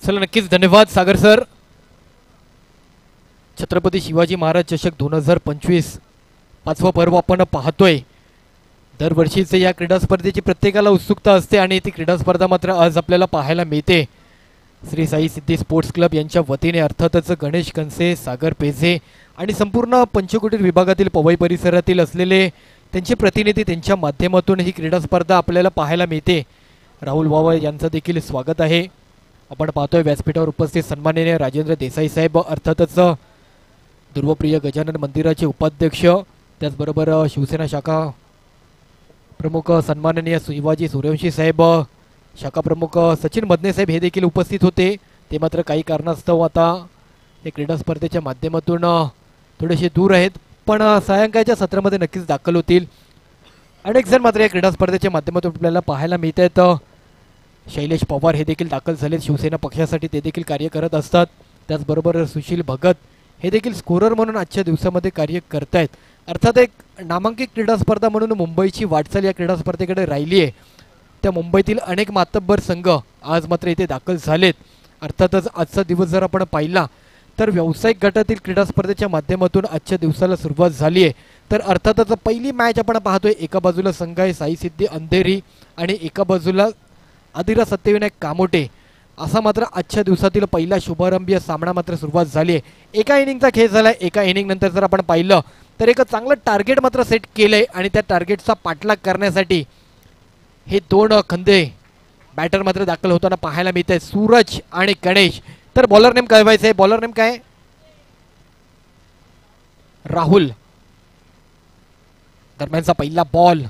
चला नक्कीच धन्यवाद सागर सर. छत्रपती शिवाजी महाराज चषक 2025 पाचवा पर्व आपण पाहतोय. दरवर्षीच या क्रीडा स्पर्धेची प्रत्येकाला उत्सुकता असते आणि ती क्रीडा स्पर्धा मात्र आज आपल्याला पाहायला मिळते. श्री साई सिद्धी स्पोर्ट्स क्लब यांच्या वतीने अर्थातच गणेश कनसे, सागर पेझे आणि संपूर्ण पंचकुटीर विभागातील पवई परिसरातील असलेले त्यांचे प्रतिनिधी त्यांच्या माध्यमातून ही क्रीडा स्पर्धा आपल्याला पाहायला मिळते. राहुल वावा यांचं देखील स्वागत आहे. आपण पाहतोय व्यासपीठावर उपस्थित सन्माननीय राजेंद्र देसाई साहेब, अर्थातच ध्रुवप्रिय गजानन मंदिराचे उपाध्यक्ष, त्याचबरोबर शिवसेना शाखा प्रमुख सन्माननीय शिवाजी सूर्यवंशी साहेब, शाखा प्रमुख सचिन मदने साहेब हे देखील उपस्थित होते. ते मात्र काही कारणास्तव आता या क्रीडा स्पर्धेच्या माध्यमातून थोडेसे दूर आहेत, पण सायंकाळच्या सत्रामध्ये नक्कीच दाखल होतील. अनेक जण मात्र या क्रीडा स्पर्धेच्या माध्यमातून आपल्याला पाहायला मिळत आहेत. शैलेश पवार हे देखील दाखल झालेत शिवसेना पक्षासाठी, ते देखील कार्य करत असतात. त्याचबरोबर सुशील भगत हे देखील स्कोरर म्हणून आजच्या दिवसामध्ये कार्य करतायत. अर्थात एक नामांकित क्रीडा स्पर्धा म्हणून मुंबईची वाटचाल या क्रीडा स्पर्धेकडे राहिली आहे. त्या मुंबईतील अनेक मातब्बर संघ आज मात्र इथे दाखल झालेत. अर्थातच आजचा दिवस जर आपण पाहिला तर व्यावसायिक गटातील क्रीडा स्पर्धेच्या माध्यमातून आजच्या दिवसाला सुरुवात झाली आहे. तर अर्थातच पहिली मॅच आपण पाहतोय, एका बाजूला संघ आहे साई सिद्धी अंधेरी आणि एका बाजूला आदिरा सत्यविनायक कामोटे. असा मात्र आजच्या दिवसातील पहिला शुभारंभीय सामना मात्र सुरुवात झाली आहे. एका इनिंगचा खेळ झाला. एका इनिंग नंतर जर आपण पाहिलं तर एक चांगलं टार्गेट मात्र सेट केलंय आणि त्या टार्गेटचा पाठलाग करण्यासाठी हे दोन खंदे बॅटर मात्र दाखल होताना पाहायला मिळत आहे, सूरज आणि गणेश. तर बॉलर नेम कळवायचं आहे. बॉलर नेम काय? राहुल. दरम्यानचा पहिला बॉल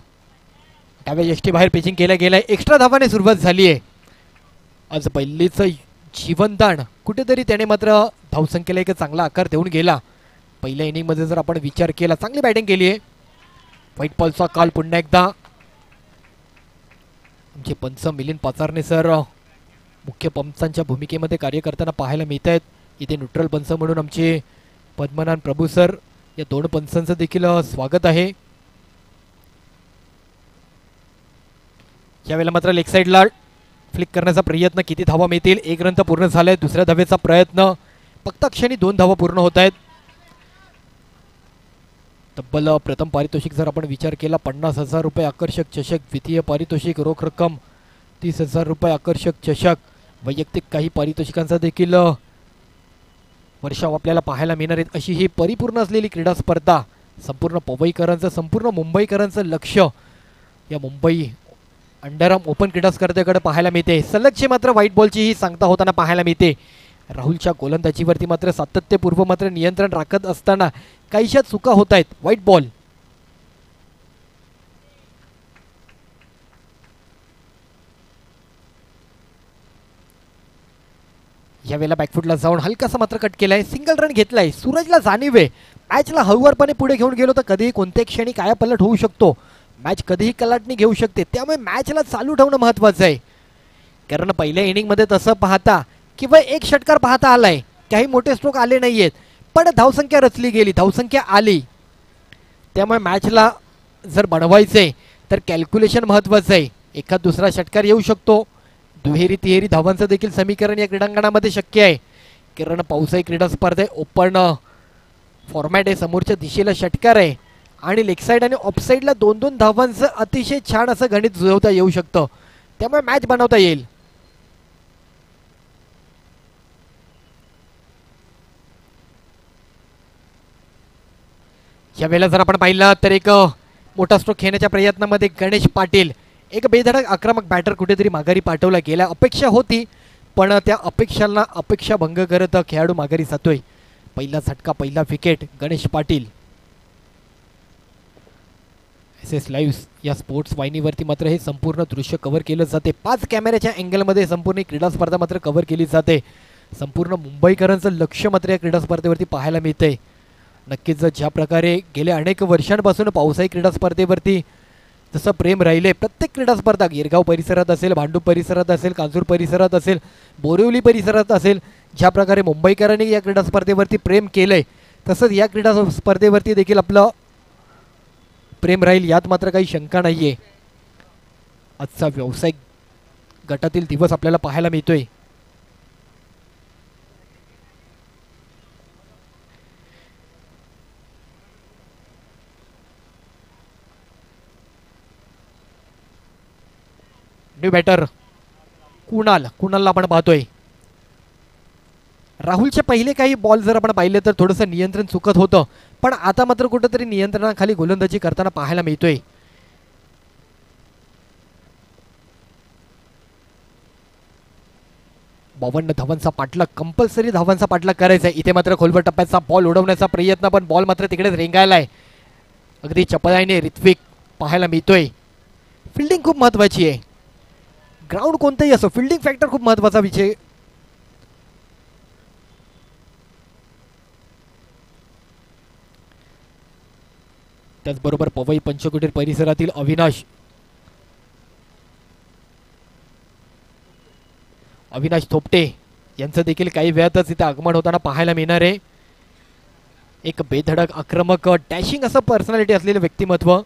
डाव्या यष्टी बाहेर पिचिंग केला गेलाय. एक्स्ट्रा धावाने सुरुवात झाली आहे. आज पहिलीच जीवनदान कुठेतरी त्याने मात्र धावसंख्येला एक चांगला आकार देऊन गेला. पहिल्या इनिंगमध्ये जर आपण विचार केला, चांगली बॅटिंग केली आहे. व्हाईट बॉलचा काल पुन्हा एकदा आमचे पंच मिलिंद पाचारणे सर मुख्य पंचांच्या भूमिकेमध्ये कार्य करताना पाहायला मिळत आहेत. इथे न्यूट्रल पंच म्हणून आमचे पद्मनाभ प्रभू सर, या दोन पंचांचं देखील स्वागत आहे. यावेळेला मात्र लेग साईडला फ्लिक करण्याचा प्रयत्न, किती धावा मिळतील? 1 रन तर पूर्ण झालाय. दुसऱ्या धावेचा प्रयत्न, फक्त क्षणी 2 धावा पूर्ण होत आहेत. तब्बल प्रथम पारितोषिक जर आपण विचार केला 50,000 रुपये आकर्षक चषक, द्वितीय पारितोषिक रोख रक्कम 30,000 रुपये आकर्षक चषक, वैयक्तिक काही पारितोषिकांचा देखील वर्षाव आपल्याला पाहायला मिळणार आहेत. अशी ही परिपूर्ण असलेली क्रीडा स्पर्धा संपूर्ण पवईकरांचं, संपूर्ण मुंबईकरांचं लक्ष या मुंबई अंडरआर्म ओपन क्रीडा स्पर्धेकडे पाहायला मिळते. सलगची मात्र व्हाईट बॉलची ही सांगता होताना पाहायला मिळते. राहुलच्या गोलंदाजीवरती मात्र सातत्यपूर्व मात्र नियंत्रण राखत असताना काहीशा चुका होत आहेत. White ball. यावेळेला बॅकफुटला जाऊन हलकासा मात्र कट केलाय. सिंगल रन घेतलाय. सूरजला जाणीव आहे मॅचला हळूवारपणे पुढे घेऊन गेलो तर कधीही कोणत्याही क्षणी काय पलट होऊ शकतो. मॅच कधीही कलाटणी घेऊ शकते. त्यामुळे मॅचला चालू ठेवणं महत्वाचं आहे. कारण पहिल्या इनिंगमध्ये तसं पाहता किंवा एक षटकार पाहता आलाय, काही मोठे स्ट्रोक आले नाहीयेत, पण धावसंख्या रचली गेली, धावसंख्या आली. त्यामुळे मॅचला जर बनवायचंय तर कॅल्क्युलेशन महत्वाचं आहे. एखाद दुसरा षटकार येऊ शकतो. दुहेरी तिहेरी धावांचं देखील समीकरण या क्रीडांगणामध्ये शक्य आहे. कारण पावसाळी क्रीडा स्पर्धा आहे, ओपन फॉर्मॅट आहे, समोरच्या दिशेला षटकार आहे आणि लेग साईड आणि ऑफ साईडला 2-2 धावांचं अतिशय छान असं गणित जुळवता येऊ शकतं. त्यामुळे मॅच बनवता येईल. यावेळेला जर आपण पाहिलं तर एक मोठा स्ट्रोक खेळण्याच्या प्रयत्नामध्ये गणेश पाटील, एक बेधडक आक्रमक बॅटर कुठेतरी माघारी पाठवला गेला. अपेक्षा होती पण त्या अपेक्षांना अपेक्षा भंग करत खेळाडू माघारी जातोय. पहिला झटका, पहिला wicket Ganesh Patil. SS live या स्पोर्ट्स वाहिनीवरती मात्र हे संपूर्ण दृश्य कव्हर केलं जाते. 5 कॅमेऱ्याच्या अँगलमध्ये संपूर्ण क्रीडा स्पर्धा मात्र कव्हर केली जाते. संपूर्ण मुंबईकरांचं लक्ष मात्र या क्रीडा स्पर्धेवरती पाहायला मिळतंय. नक्कीच ज्या प्रकारे गेल्या अनेक वर्षांपासून पावसाळी क्रीडा स्पर्धेवरती जसं प्रेम राहिले, प्रत्येक क्रीडा स्पर्धा गिरगाव परिसरात असेल, भांडूप परिसरात असेल, कांजूर परिसरात असेल, बोरिवली परिसरात असेल, ज्या प्रकारे मुंबईकरांनी या क्रीडा स्पर्धेवरती प्रेम केलंय तसंच या क्रीडा स्पर्धेवरती देखील आपलं प्रेम राहील, यात मात्र काही शंका नाहीये. आजचा व्यावसायिक गटातील दिवस आपल्याला पाहायला मिळतोय. न्यू बॅटर कुणालला आपण पाहतोय. राहुलचे पहिले काही बॉल जर आपण पाहिले तर थोडंसं नियंत्रण चुकत होतं, पण आता मात्र कुठंतरी नियंत्रणाखाली गोलंदाजी करताना पाहायला मिळतोय. बावन्न धावांचा पाठलाग, कंपल्सरी धावांचा पाठलाग करायचा आहे. इथे मात्र खोलवर टप्प्याचा बॉल उडवण्याचा प्रयत्न, पण बॉल मात्र तिकडेच रेंगायलाय. अगदी चपळाईने ऋत्विक पाहायला मिळतोय. फिल्डिंग खूप महत्वाची आहे. ग्राउंड कोणतंही असो, फिल्डिंग फॅक्टर खूप महत्वाचा विषय. त्याचबरोबर पवई पंचकुटीर परिसरातील अविनाश थोपटे यांचं देखील काही वेळातच इथे आगमन होताना पाहायला मिळणार आहे. एक बेधडक आक्रमक डॅशिंग असं पर्सनॅलिटी असलेलं व्यक्तिमत्व.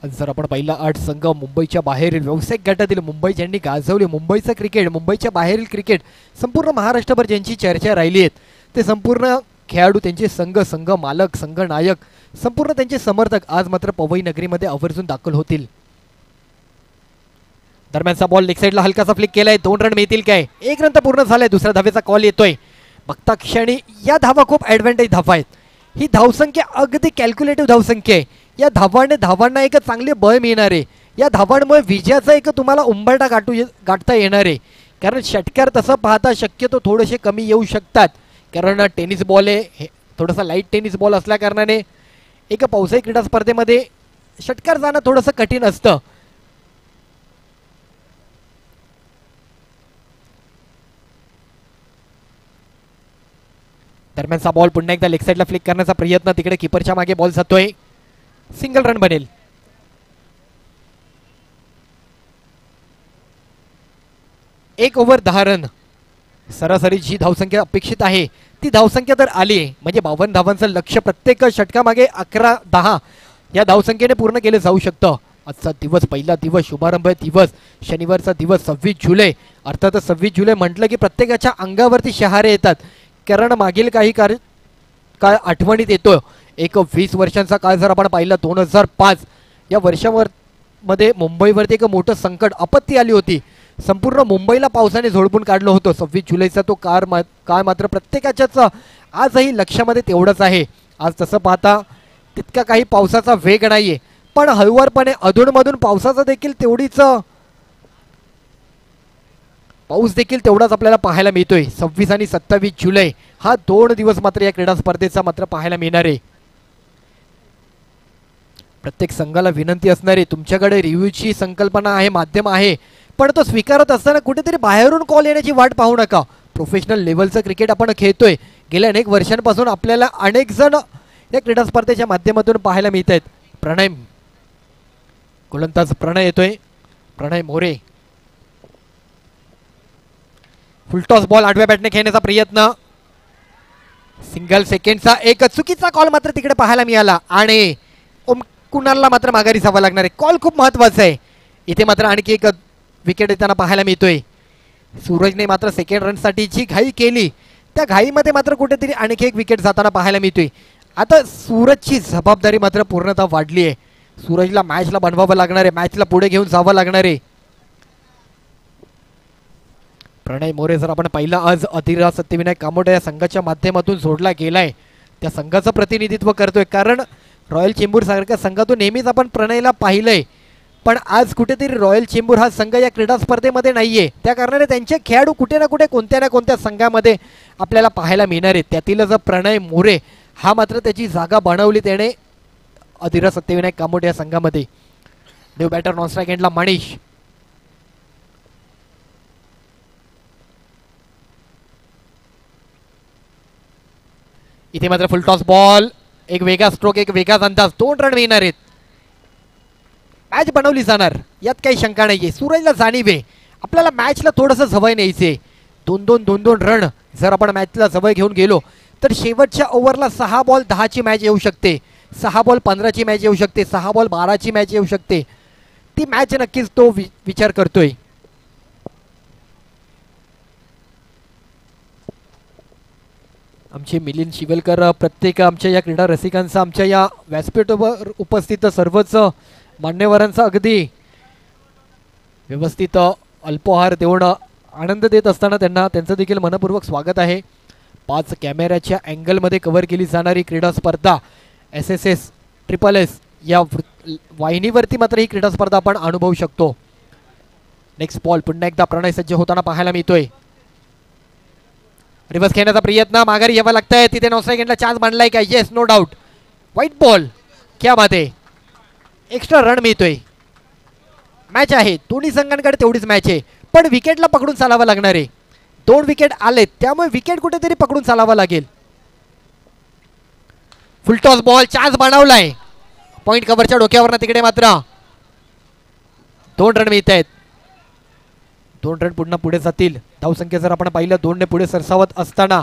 जर आपण पहिला 8 संघ मुंबईच्या बाहेरील व्यावसायिक गटातील मुंबई ज्यांनी गाजवले, मुंबईचं क्रिकेट, मुंबईच्या बाहेरील क्रिकेट, संपूर्ण महाराष्ट्रभर ज्यांची चर्चा राहिली आहेत, ते संपूर्ण खेळाडू, त्यांचे संघ मालक, संघ नायक, संपूर्ण त्यांचे समर्थक आज मात्र पवई नगरीमध्ये आवर्जून दाखल होतील. दरम्यानचा बॉल लेग साईडला हलकासा फ्लिक केलाय. 2 रन मिळतील काय? 1 रन तर पूर्ण झालाय. दुसऱ्या धावेचा कॉल येतोय. बघता क्षणी या धावा खूप ऍडव्हान्टेज धावा आहेत. ही धावसंख्या अगदी कॅल्क्युलेटिव्ह धावसंख्या आहे. या धावांना एक चांगले बळ मिळणार आहे. या धावांमुळे विजयाचा एक तुम्हाला उंबरठा गाठता येणार आहे. कारण षटकार तसं पाहता शक्यतो थोडेसे कमी येऊ शकतात, कारण टेनिस बॉल आहे, थोडासा लाईट टेनिस बॉल असल्या कारणाने एक पावसाळी क्रीडा स्पर्धेमध्ये षटकार जाणं थोडंसं कठीण असतं. दरम्यानचा बॉल पुन्हा एकदा लेग साईडला फ्लिक करण्याचा प्रयत्न. तिकडे कीपरच्या मागे बॉल जातोय. सिंगल रन बनेल. 1 ओव्हर 10 रन सरासरी जी धावसंख्या अपेक्षित आहे ती धावसंख्या तर आली आहे. म्हणजे 52 धावांचं लक्ष्य प्रत्येक षटकामागे 11-10 या धावसंख्येने पूर्ण केले जाऊ शकतं. आजचा दिवस, पहिला दिवस, शुभारंभ दिवस, शनिवारचा दिवस 26 जुलै. अर्थातच 26 जुलै म्हटलं की प्रत्येकाच्या अंगावरती शहारे येतात, कारण मागील काही काळ आठवणीत येतो. एक 20 वर्षांचा काळ जर आपण पाहिला, 2005 या वर्षामध्ये मुंबईवरती एक मोठं संकट, आपत्ती आली होती. संपूर्ण मुंबईला पावसाने झोडपून काढलं होतं. 26 जुलैचा तो काळ मात्र प्रत्येकाच्याच आजही लक्षामध्ये तेवढंच आहे. आज तसं पाहता तितका काही पावसाचा वेग नाहीये, पण हळुवारपणे अधूनमधून पाऊस देखील तेवढाच आपल्याला पाहायला मिळतोय. 26 आणि 27 जुलै हा 2 दिवस मात्र या क्रीडा स्पर्धेचा मात्र पाहायला मिळणार आहे. प्रत्येक संघाला विनंती असणार आहे, तुमच्याकडे रिव्ह्यूची संकल्पना आहे, माध्यम आहे, पण तो स्वीकारत असताना कुठेतरी बाहेरून कॉल येण्याची वाट पाहू नका. प्रोफेशनल लेवलचं क्रिकेट आपण खेळतोय. गेल्या अनेक वर्षांपासून आपल्याला अनेक जण या क्रीडा स्पर्धेच्या माध्यमातून पाहायला मिळत आहेत. प्रणय गोलंदाज प्रणय येतोय. प्रणय मोरे फुलटॉस बॉल आडव्या बॅटने खेळण्याचा प्रयत्न. सिंगल सेकंडचा एक चुकीचा कॉल मात्र तिकडे पाहायला मिळाला आणि कुणालला मात्र माघारी जावं लागणार आहे. कॉल खूप महत्वाचा आहे. इथे मात्र आणखी एक विकेट येताना पाहायला मिळतोय. सूरजने मात्र सेकंड रनसाठी जी घाई केली, त्या घाईमध्ये मात्र कुठेतरी आणखी एक विकेट जाताना पाहायला मिळतोय. आता सूरजची जबाबदारी मात्र पूर्णतः वाढली आहे. सूरजला मॅचला बनवावं लागणार आहे, मॅचला पुढे घेऊन जावं लागणार आहे. प्रणय मोरे जर आपण पाहिलं, आज अधिरा सत्यविनायक कामोटे या संघाच्या माध्यमातून जोडला गेलाय, त्या संघाचं प्रतिनिधित्व करतोय. कारण रॉयल चेंबूर सारख्या संघातून नेहमीच आपण प्रणयला पाहिलंय, पण आज कुठेतरी रॉयल चेंबूर हा संघ या क्रीडा स्पर्धेमध्ये नाहीये. त्या कारणाने त्यांचे खेळाडू कुठे ना कुठे कोणत्या ना कोणत्या संघामध्ये आपल्याला पाहायला मिळणार आहेत. त्यातील जर प्रणय मोरे हा मात्र त्याची जागा बनवली त्याने अधिरा सत्यविनायक कामोटे या संघामध्ये. न्यू बॅटर नॉन स्ट्राइक एंडला मनीष. इथे मात्र फुल टॉस बॉल, एक वेगळा स्ट्रोक, एक वेगळाच अंदाज. 2 रन मिळणार आहेत. मॅच बनवली जाणार यात काही शंका नाहीये. सूरजला जाणीव आहे आपल्याला मॅचला थोडंसं जवळ न्यायचे. 2-2 रन जर आपण मॅचला जवळ घेऊन गेलो तर शेवटच्या ओव्हरला 6 बॉल 10ची मॅच येऊ शकते, 6 बॉल 15ची मॅच येऊ शकते, 6 बॉल 12ची मॅच येऊ शकते. ती मॅच नक्कीच तो विचार करतोय. आमचे मिलिंद शिवलकर प्रत्येक आमच्या या क्रीडा रसिकांचा, आमच्या या व्यासपीठावर उपस्थित सर्वच मान्यवरांचा अगदी व्यवस्थित अल्पोहार देऊन आनंद देत असताना त्यांचं देखील मनपूर्वक स्वागत आहे. 5 कॅमेऱ्याच्या अँगलमध्ये कव्हर केली जाणारी क्रीडा स्पर्धा SSS SSS या वाहिनीवरती मात्र ही क्रीडा स्पर्धा आपण अनुभवू शकतो. नेक्स्ट बॉल पुन्हा एकदा प्रणय सज्ज होताना पाहायला मिळतोय. रिव्हर्स खेळण्याचा प्रयत्न, माघारी यावं लागतंय. तिथे 9 सेकंडला चान्स मांडलाय का? Yes, no doubt. White ball, क्या बात आहे. एक्स्ट्रा रन मिळतोय. मॅच आहे, दोन्ही संघांकडे तेवढीच मॅच आहे, पण विकेटला पकडून चालावं लागणार आहे. 2 विकेट आलेत, त्यामुळे विकेट कुठेतरी पकडून चालावं लागेल. फुलटॉस बॉल, चान्स बनवलाय पॉइंट कव्हरच्या डोक्यावर. तिकडे मात्र 2 रन मिळत आहेत. 2 रन पुन्हा पुढे जातील. धावसंख्या जर आपण पाहिलं 2 ने पुढे सरसावत असताना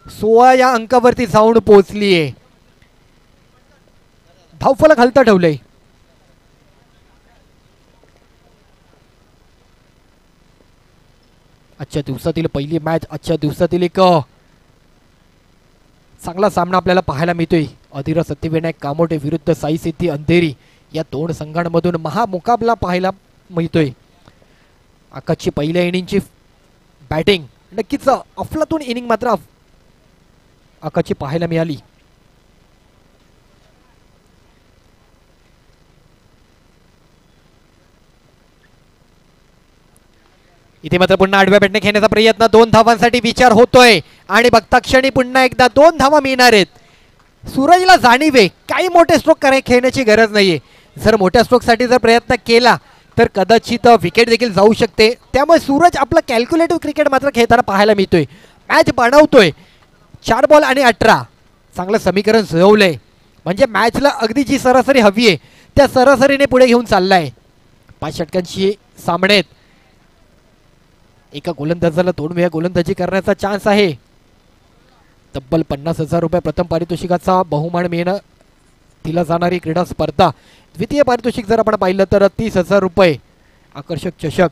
16 या अंकावरती जाऊन पोहोचलीये. धावफलक हलतं ठेवलंय. आजच्या दिवसातील पहिली मॅच, आजच्या दिवसातील एक चांगला सामना आपल्याला पाहायला मिळतोय. अधिरा सत्यविनायक कामोटे विरुद्ध साई सिद्धी अंधेरी या 2 संघांमधून महामुकाबला पाहायला मिळतोय. आकाशची पहिल्या इनिंगची बॅटिंग नक्कीच अफलातून इनिंग मात्र आकाशची पाहायला मिळाली. इथे मात्र पुन्हा आडव्या बॅटने खेळण्याचा प्रयत्न, 2 धावांसाठी विचार होतोय आणि बघता क्षणी पुन्हा एकदा 2 धावा मिळणार आहेत. सूरजला जाणीव आहे काही मोठे स्ट्रोक खेळण्याची गरज नाहीये. जर मोठ्या स्ट्रोकसाठी जर प्रयत्न केला तर कदाचित विकेट देखील जाऊ शकते. त्यामुळे सूरज आपला कॅल्क्युलेटिव्ह क्रिकेट मात्र खेळताना पाहायला मिळतोय. मॅच बनवतोय. 4 बॉल आणि 18 चांगलं समीकरण जुळवलंय. म्हणजे मॅचला अगदी जी सरासरी हवी आहे त्या सरासरीने पुढे घेऊन चाललाय. 5 षटकांची सामनेत एका गोलंदाजाला 2 वेळा गोलंदाजी करण्याचा चान्स आहे. तब्बल 50,000 रुपये प्रथम पारितोषिकाचा बहुमान मिळणं दिला जाणारी क्रीडा स्पर्धा. द्वितीय पारितोषिक जर आपण पाहिलं तर 30,000 रुपये. आकर्षक चषक.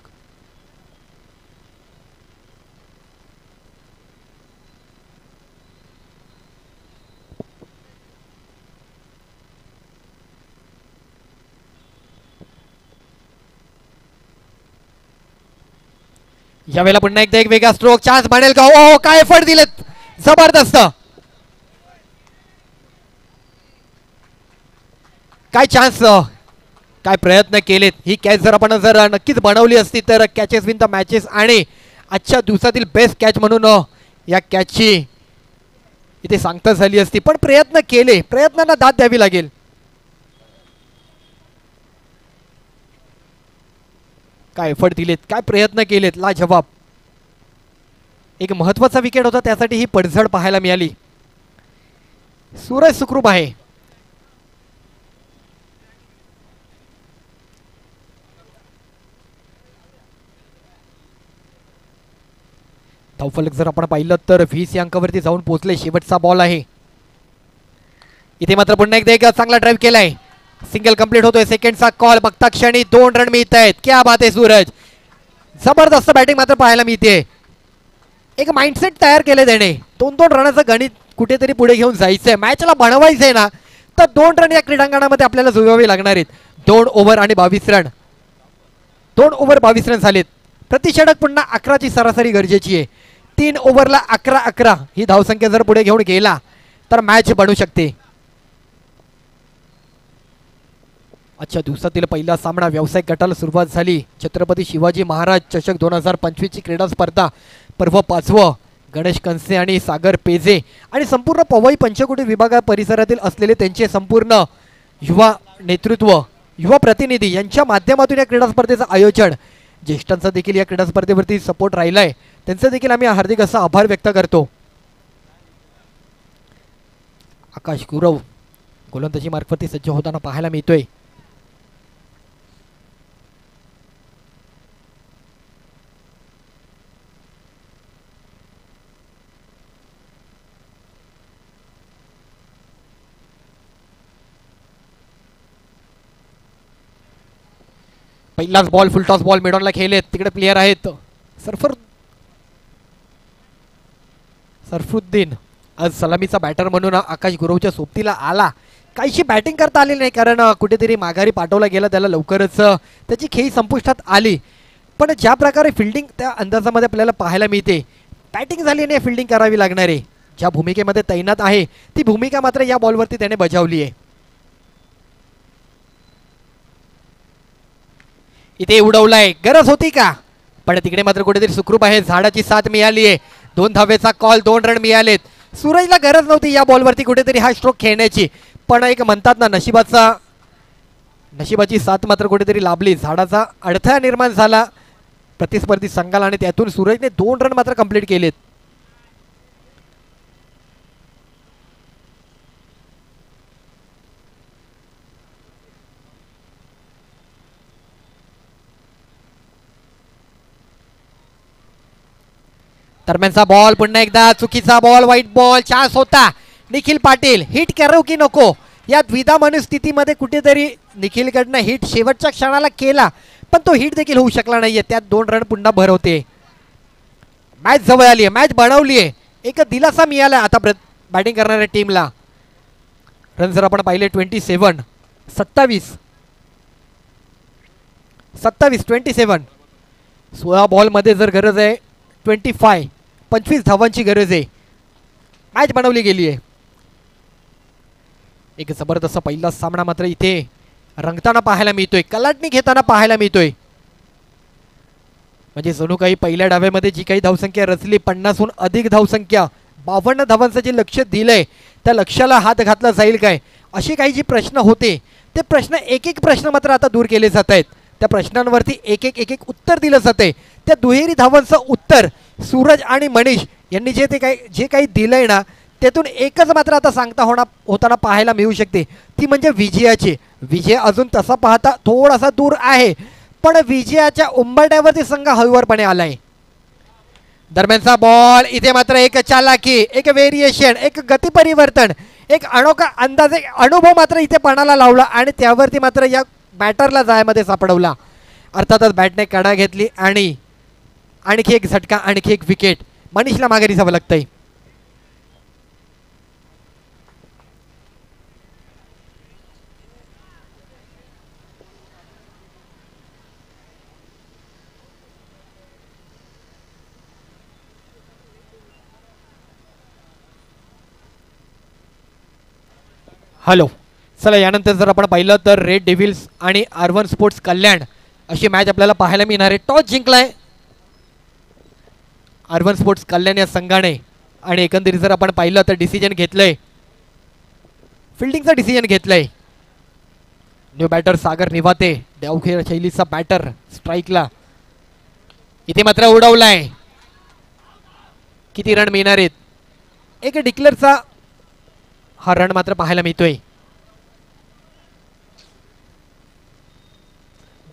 यावेळेला पुन्हा एकदा एक वेगळा स्ट्रोक, चान्स बनेल का? ओ काय एफर्ट दिलेत, जबरदस्त. काय चान्स, काय प्रयत्न केलेत. ही कॅच जर आपण नक्कीच बनवली असती तर कॅचेस विन द मॅचेस आणि आजच्या दिवसातील बेस्ट कॅच म्हणून या कॅचची इथे सांगता झाली असती. पण प्रयत्न केले, प्रयत्नांना दाद द्यावी लागेल. काय एफर्ट दिलेत, काय प्रयत्न केलेत, लाजवाब. एक महत्वाचा विकेट होता, त्यासाठी ही पडझड पाहायला मिळाली. सूरज सुखरूप आहे. धावफलक जर आपण पाहिलं तर 20 या अंकावरती जाऊन पोहोचले. शेवटचा बॉल आहे. इथे मात्र पुन्हा एकदा एक चांगला ड्राईव्ह केलाय. सिंगल कंप्लीट होतोय. सेकंडचा कॉल बघता क्षणी 2 रन मिळत आहेत. क्या बात आहे सूरज, जबरदस्त बॅटिंग मात्र पाहायला मिळते. एक माइंडसेट तयार केले त्याने. 2-2 रनाचं गणित कुठेतरी पुढे घेऊन जायचंय, मॅचला बनवायचंय ना, तर 2 रन या क्रीडांगणामध्ये आपल्याला जुळवावे लागणार आहेत. 2 ओव्हर आणि 22 रन. 2 ओव्हर 22 रन झालेत. प्रति षटक पुन्हा 11ची सरासरी गरजेची आहे. 3 ओव्हरला 11-11 ही धावसंख्या जर पुढे घेऊन गेला तर मॅच बनू शकते. आजच्या दिवसातील पहिला सामना व्यावसायिक गटाला सुरुवात झाली. छत्रपती शिवाजी महाराज चषक 2025 ची क्रीडा स्पर्धा पर्व 5वं. गणेश कंसे आणि सागर पेजे आणि संपूर्ण पवई पंचकोटी विभागा परिसरातील असलेले त्यांचे संपूर्ण युवा नेतृत्व, युवा प्रतिनिधी यांच्या माध्यमातून या क्रीडा स्पर्धेचं आयोजन. ज्येष्ठांचा देखील या क्रीडा स्पर्धेवरती सपोर्ट राहिलाय, त्यांचा देखील आम्ही हार्दिक असा आभार व्यक्त करतो. आकाश गुरव गोलंदाजी मार्फत सज्ज होताना पाहायला मिळतोय. पहिलाच बॉल फुलटॉस बॉल मिडॉनला खेळलेत. तिकडे प्लेयर आहेत सरफुद्दीन आज सलामीचा बॅटर म्हणून आकाश गुरवच्या सोबतीला आला. काहीशी बॅटिंग करता आली नाही कारण कुठेतरी माघारी पाठवला गेला त्याला. लवकरच त्याची खेळी संपुष्टात आली. पण ज्या प्रकारे फिल्डिंग त्या अंदाजामध्ये आपल्याला पाहायला मिळते, बॅटिंग झाली आणि फिल्डिंग करावी लागणार आहे. ज्या भूमिकेमध्ये तैनात आहे ती भूमिका मात्र या बॉलवरती त्याने बजावली आहे. इथे उडवलाय, गरज होती का? पण तिकडे मात्र कुठेतरी सुखरूप आहे. झाडाची साथ मिळाली आहे. 2 धावेचा कॉल, 2 रन मिळालेत. सूरजला गरज नव्हती या बॉलवरती कुठेतरी हा स्ट्रोक खेळण्याची, पण एक म्हणतात ना नशिबाची साथ मात्र कुठेतरी लाभली. झाडाचा अडथळा निर्माण झाला प्रतिस्पर्धी संघाला आणि त्यातून सूरजने 2 रन मात्र कंप्लीट केलेत. दरम्यानचा बॉल, पुन्हा एकदा चुकीचा बॉल, व्हाईट बॉल. चान्स होता निखिल पाटील, हिट करू की नको या द्विधा मनस्थितीमध्ये कुठेतरी निखिलकडनं हिट शेवटच्या क्षणाला केला, पण तो हिट देखील होऊ शकला नाहीये. त्यात 2 रन पुन्हा भर होते. मॅच जवळ आली आहे, मॅच बनवली आहे. एक दिलासा मिळाला आता बॅटिंग करणाऱ्या टीमला. रन जर आपण पाहिले 27 27 16 बॉलमध्ये जर गरज आहे 25 धावांची गरज आहे. मॅच बनवली गेली आहे. एक जबरदस्त पहिला सामना मात्र इथे रंगताना पाहायला मिळतोय, कलाटणी घेताना पाहायला मिळतोय. म्हणजे जणू काही पहिल्या डाव्यामध्ये जी काही धावसंख्या रचली 50हून अधिक धावसंख्या, 52 धावांचं जे लक्ष दिलंय त्या लक्ष्याला हात घातला जाईल काय, असे काही जे प्रश्न होते ते प्रश्न एक प्रश्न मात्र आता दूर केले जात आहेत. त्या प्रश्नांवरती एक उत्तर दिलं जाते. त्या दुहेरी धावांचं उत्तर सूरज आणि मनीष यांनी जे काही दिलंय ना, त्यातून एकच मात्र आता सांगता होताना पाहायला मिळू शकते, ती म्हणजे विजयाची. विजय अजून तसा पाहता थोडासा दूर आहे, पण विजयाच्या उंबरठ्यावरती संघ हळूवारपणे आलाय. दरम्यानचा बॉल, इथे मात्र एक चालाकी, एक व्हेरिएशन, एक गती परिवर्तन, एक अनोखा अंदाज, एक अनुभव मात्र इथे पणाला लावला आणि त्यावरती मात्र या बॅटरला जायमध्ये सापडवला. अर्थातच बॅटने कडा घेतली आणि आणखी एक झटका, आणखी एक विकेट. मनीषला माघारी जावं लागतंय. हॅलो, चला यानंतर जर आपण पाहिलं तर रेड डेव्हिल्स आणि R1 स्पोर्ट्स कल्याण अशी मॅच आपल्याला पाहायला मिळणार आहे. टॉस जिंकलाय R1 स्पोर्ट्स कल्याण या संघाने आणि एकंदरीत जर आपण पाहिलं तर डिसिजन घेतलंय, फिल्डिंगचा डिसिजन घेतलंय. न्यू बॅटर सागर निवाते, डावखेळ शैलीचा बॅटर स्ट्राईकला. इथे मात्र उडवलाय. किती रन मिळणार आहेत? एक डिक्लेअरचा हा रन मात्र पाहायला मिळतोय.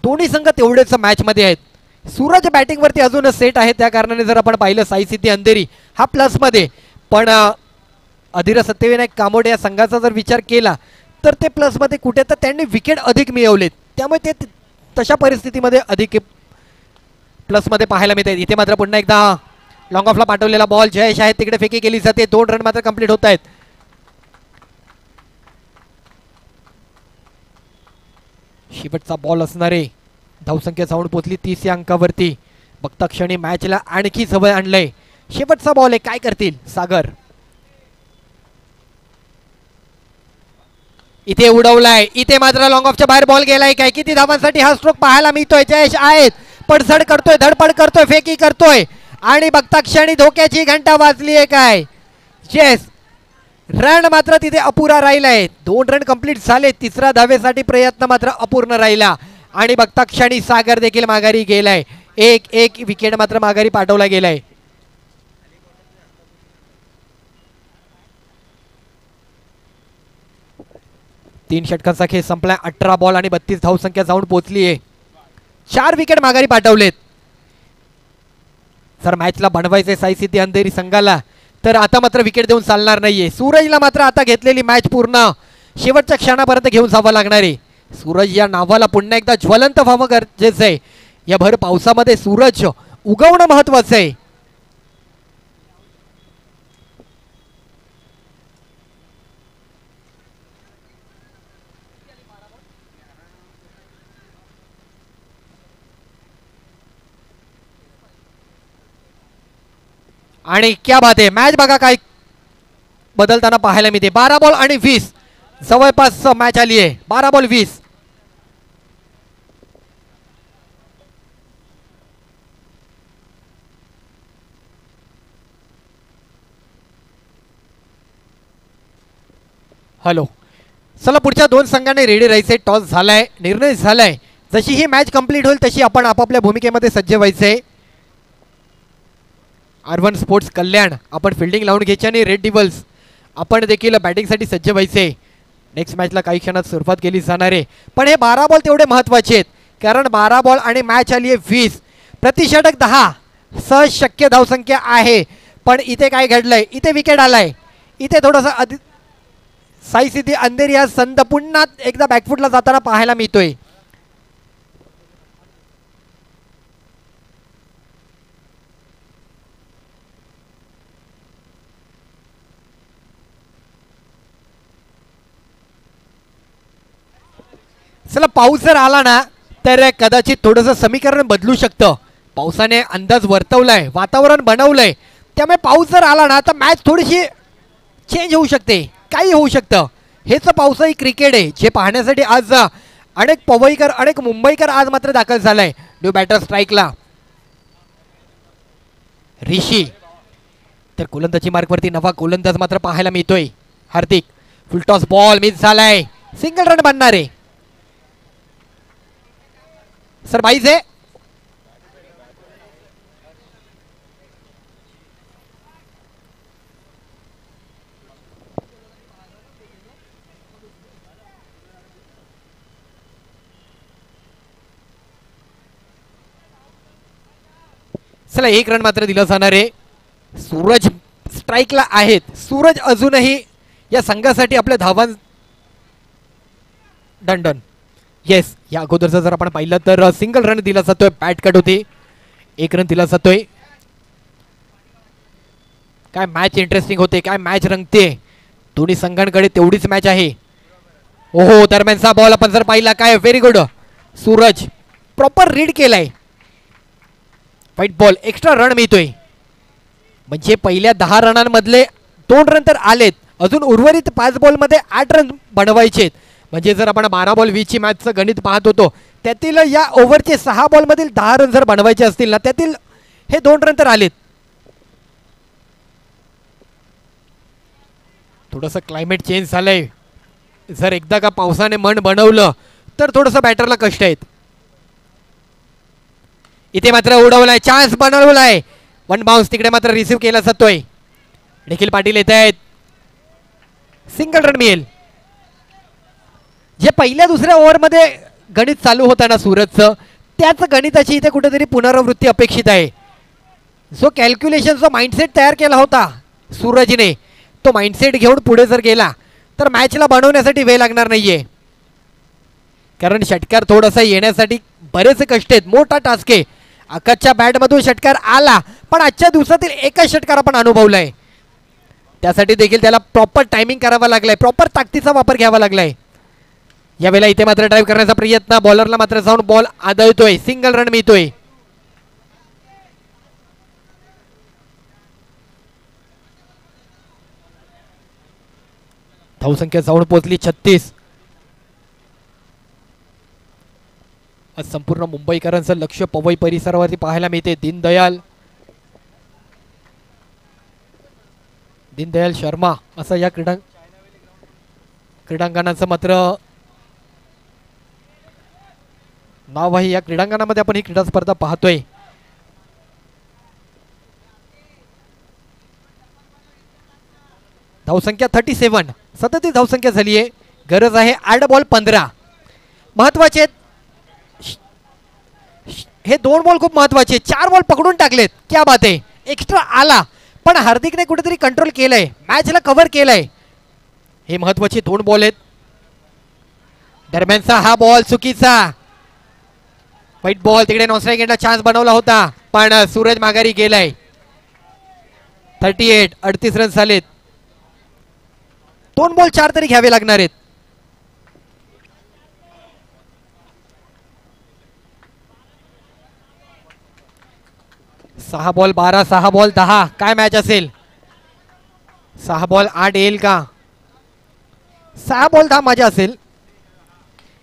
दोन्ही संघ तेवढेच मॅच मध्ये आहेत. सूरज बॅटिंग वरती अजून सेट आहे, त्या कारणाने जर आपण पाहिलं साई सिद्धी अंधेरी हा प्लस मध्ये, पण अधीर सत्यविनायक कामोडे या संघाचा जर विचार केला तर ते प्लस मध्ये कुठे, तर त्यांनी विकेट अधिक मिळवलेत, त्यामुळे ते तशा परिस्थितीमध्ये अधिक प्लस मध्ये पाहायला मिळतात. इथे मात्र पुन्हा एकदा लॉंग ऑफला पाठवलेला बॉल जयेश आहे, तिकडे फेकी केली जाते. 2 रन मात्र कंप्लीट होत आहेत. शेवटचा बॉल असणारे धावसंख्या जाऊन पोहोचली 30 या अंकावरती. बघता क्षणी मॅचला आणखी जवळ आणलंय. शेवटचा बॉल आहे, काय करतील सागर? इथे उडवलाय. इथे मात्र लॉंग ऑफच्या बाहेर बॉल गेलाय काय? किती धावांसाठी हा स्ट्रोक पाहायला मिळतोय? जयेश आहेत, पडझड करतोय, धडपड करतोय, फेकी करतोय आणि बघता क्षणी धोक्याची घंटा वाजली आहे काय? येस, रन मात्र तिथे अपुरा राहिलाय. 2 रन कंप्लीट झाले. 3रा धावेसाठी प्रयत्न मात्र अपूर्ण राहिला आणि बघता क्षणी सागर देखील माघारी गेलाय. एक विकेट मात्र माघारी पाठवला गेलाय. तीन षटकांचा खेळ संपलाय. 18 बॉल आणि 32 धावसंख्या जाऊन पोहोचली आहे. 4 विकेट माघारी पाठवलेत. जर मॅचला बनवायचे साई सिद्धी अंधेरी संघाला तर आता मात्र विकेट देऊन चालणार नाहीये. सूरजला मात्र आता घेतलेली मॅच पूर्ण शेवटच्या क्षणापर्यंत घेऊन जावं लागणार आहे. सूरज या नावाला पुन्हा एकदा ज्वलंत व्हावं गरजेचं आहे. या भर पावसामध्ये सूरज उगवणं महत्वाचं आहे. आणि क्या बात आहे, मॅच बघा काय बदलताना पाहायला मिळते. 12 बॉल आणि 20 जवळपास मॅच आली आहे. 12 बॉल 20. हॅलो, चला पुढच्या दोन संघांनी रेडी राहायचे. टॉस झालाय, निर्णय झालाय. जशी ही मॅच कंप्लीट होईल तशी आपण आपापल्या भूमिकेमध्ये सज्ज व्हायचंय. R1 स्पोर्ट्स कल्याण आपण फिल्डिंग लावून घ्यायची आणि रेड डिव्हल्स आपण देखील बॅटिंगसाठी सज्ज व्हायचे. नेक्स्ट मॅचला काही क्षणात सुरुवात केली जाणार आहे. पण हे 12 बॉल तेवढे महत्त्वाचे आहेत, कारण 12 बॉल आणि मॅच आली आहे 20. प्रतिषटक 10, सहज शक्य धावसंख्या आहे. पण इथे काय घडलंय, इथे विकेट आलाय. इथे थोडासा साई सिद्धी अंधेरी हा संत पुन्हा एकदा बॅकफुटला जाताना पाहायला मिळतोय. चला, पाऊस जर आला ना तर कदाचित थोडंसं समीकरण बदलू शकतं. पावसाने अंदाज वर्तवलाय, वातावरण बनवलंय, त्यामुळे पाऊस जर आला ना तर मॅच थोडीशी चेंज होऊ शकते, काही होऊ शकतं. हेच पावसाळी क्रिकेट आहे जे पाहण्यासाठी आज अनेक पवईकर, अनेक मुंबईकर आज मात्र दाखल झालाय. न्यू बॅटर स्ट्राईकला ऋषी, तर गोलंदाजी मार्कवरती नवा गोलंदाज मात्र पाहायला मिळतोय. हार्दिक, फुलटॉस बॉल मिस झालाय, सिंगल रन बनणार आहे. सर बाईज आहे. चला, एक रन मात्र दिला जाणार आहे. सूरज स्ट्राईकला आहेत. सूरज अजूनही या संघासाठी आपल्या धावां डन. येस, या अगोदरचा जर आपण पाहिलं तर सिंगल रन दिला जातोय. बॅट कट होती, 1 रन दिला जातोय. काय मॅच इंटरेस्टिंग होते, काय मॅच रंगते. दोन्ही संघांकडे तेवढीच मॅच आहे. ओहो, दरम्यानचा बॉल आपण जर पाहिला, काय very good. Suraj proper read केलाय. व्हाईट बॉल, एक्स्ट्रा रन मिळतोय. म्हणजे पहिल्या 10 रनांमधले 2 रन तर आलेत, अजून उर्वरित 5 बॉलमध्ये 8 रन बनवायचे. म्हणजे जर आपण 12 बॉल 20 ची मॅचचं गणित पाहत होतो, त्यातील या ओव्हरचे 6 बॉलमधील 10 रन जर बनवायचे असतील ना, त्यातील हे 2 रन तर आलेत. थोडंसं क्लायमेट चेंज झालंय. जर एकदा का पावसाने मन बनवलं तर थोडंसं बॅटरला कष्ट आहेत. इथे मात्र उडवलाय, चान्स बनवलाय. 1 बाउन्स तिकडे मात्र रिसिव्ह केला जातोय. निखिल पाटील येत आहेत. सिंगल रन मिळेल. जे पहिल्या दुसऱ्या ओव्हरमध्ये गणित चालू होता ना सूरजचं, त्याच गणिताची इथे कुठेतरी पुनरावृत्ती अपेक्षित आहे. जो कॅल्क्युलेशन, जो माइंडसेट तयार केला होता सूरजने, तो माइंडसेट घेऊन पुढे जर गेला तर मॅचला बनवण्यासाठी वेळ लागणार नाहीये. कारण षटकार थोडासा येण्यासाठी बरेच कष्ट आहेत, मोठा टास्क आहे. आकाशच्या बॅटमधून षटकार आला, पण आजच्या दिवसातील एकच षटकार आपण अनुभवलाय. त्यासाठी देखील त्याला प्रॉपर टायमिंग करावा लागलाय, प्रॉपर ताकदीचा वापर घ्यावा लागलाय. यावेळेला इथे मात्र ड्राईव्ह करण्याचा प्रयत्न, बॉलरला मात्र जाऊन बॉल आदळतोय. सिंगल रन मिळतोय. धावसंख्या जाऊन पोहोचली 36. आज संपूर्ण मुंबईकरांचं लक्ष पवई परिसरावरती पाहायला मिळते. दीनदयाल शर्मा असं या क्रीडांगणाचं मात्र नाव आहे. या क्रीडांगणामध्ये आपण ही क्रीडा स्पर्धा पाहतोय. धावसंख्या 37, 37 धावसंख्या झाली आहे. गरज आहे 8 बॉल 15. महत्वाचे आहेत हे 2 बॉल, खूप महत्वाचे. 4 बॉल पकडून टाकलेत, क्या बात आहे. एक्स्ट्रा आला, पण हार्दिकने कुठेतरी कंट्रोल केलंय, मॅचला कव्हर केलंय. हे महत्वाचे 2 बॉल आहेत. दरम्यानचा हा बॉल चुकीचा. वाईट बॉल. तिकडे नॉनस्ट्राईक एंडला चान्स बनवला होता पण सूरज माघारी गेलाय. 38 रन झालेत. 2 बॉल 4 तरी घ्यावे लागणार आहेत. सहा बॉल 12, 6 बॉल 10. काय मॅच असेल? 6 बॉल 8 येईल का? 6 बॉल 10 मजा असेल.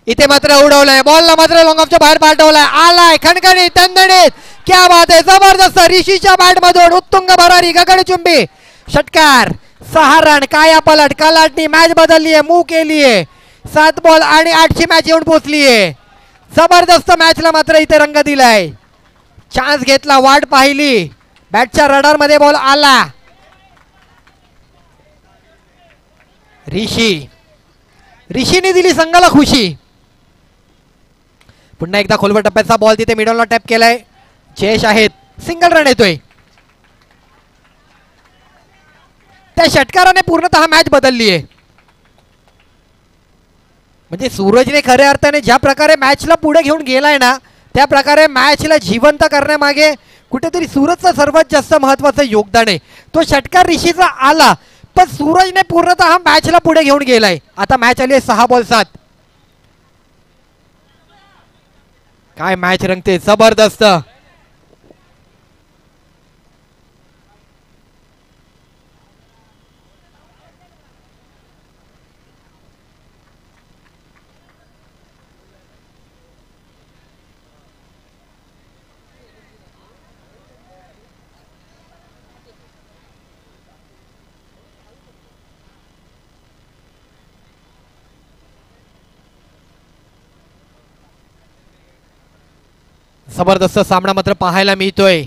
इथे मात्र उडवलाय बॉलला, मात्र लॉंग ऑफच्या बाहेर पाठवलाय. आलाय खणखणीत तंदणीत. क्या बात आहे, जबरदस्त. ऋषीच्या बॅट मधून उत्तुंग भरारी गगनचुंबी षटकार. 6 रन. काया पलट कलाटणी मॅच बदलली आहे, मूव केली आहे. 7 बॉल आणि 8ची मॅच येऊन पोहोचली आहे. जबरदस्त मॅचला मात्र इथे रंग दिलाय. चान्स घेतला, वाट पाहिली, बॅटच्या रडार मध्ये बॉल आला. ऋषीने दिली संघाला खुशी. पुन्हा एकदा खोलवर टप्प्याचा बॉल तिथे मिडलला टॅप केलाय. जयेश आहेत, सिंगल रन येतोय. त्या षटकाराने पूर्णतः मॅच बदलली आहे. म्हणजे सूरजने खऱ्या अर्थाने ज्या प्रकारे मॅचला पुढे घेऊन गेलाय ना, त्या प्रकारे मॅचला जिवंत करण्यामागे कुठेतरी सूरजचं सर्वात जास्त महत्वाचं योगदान आहे. तो षटकार ऋषीचा आला पण सूरजने पूर्णतः मॅचला पुढे घेऊन गेलाय. आता मॅच आली आहे 6 बॉल 7. काय मॅच रंगते, जबरदस्त. जबरदस्त सामना मात्र पाहायला मिळतोय.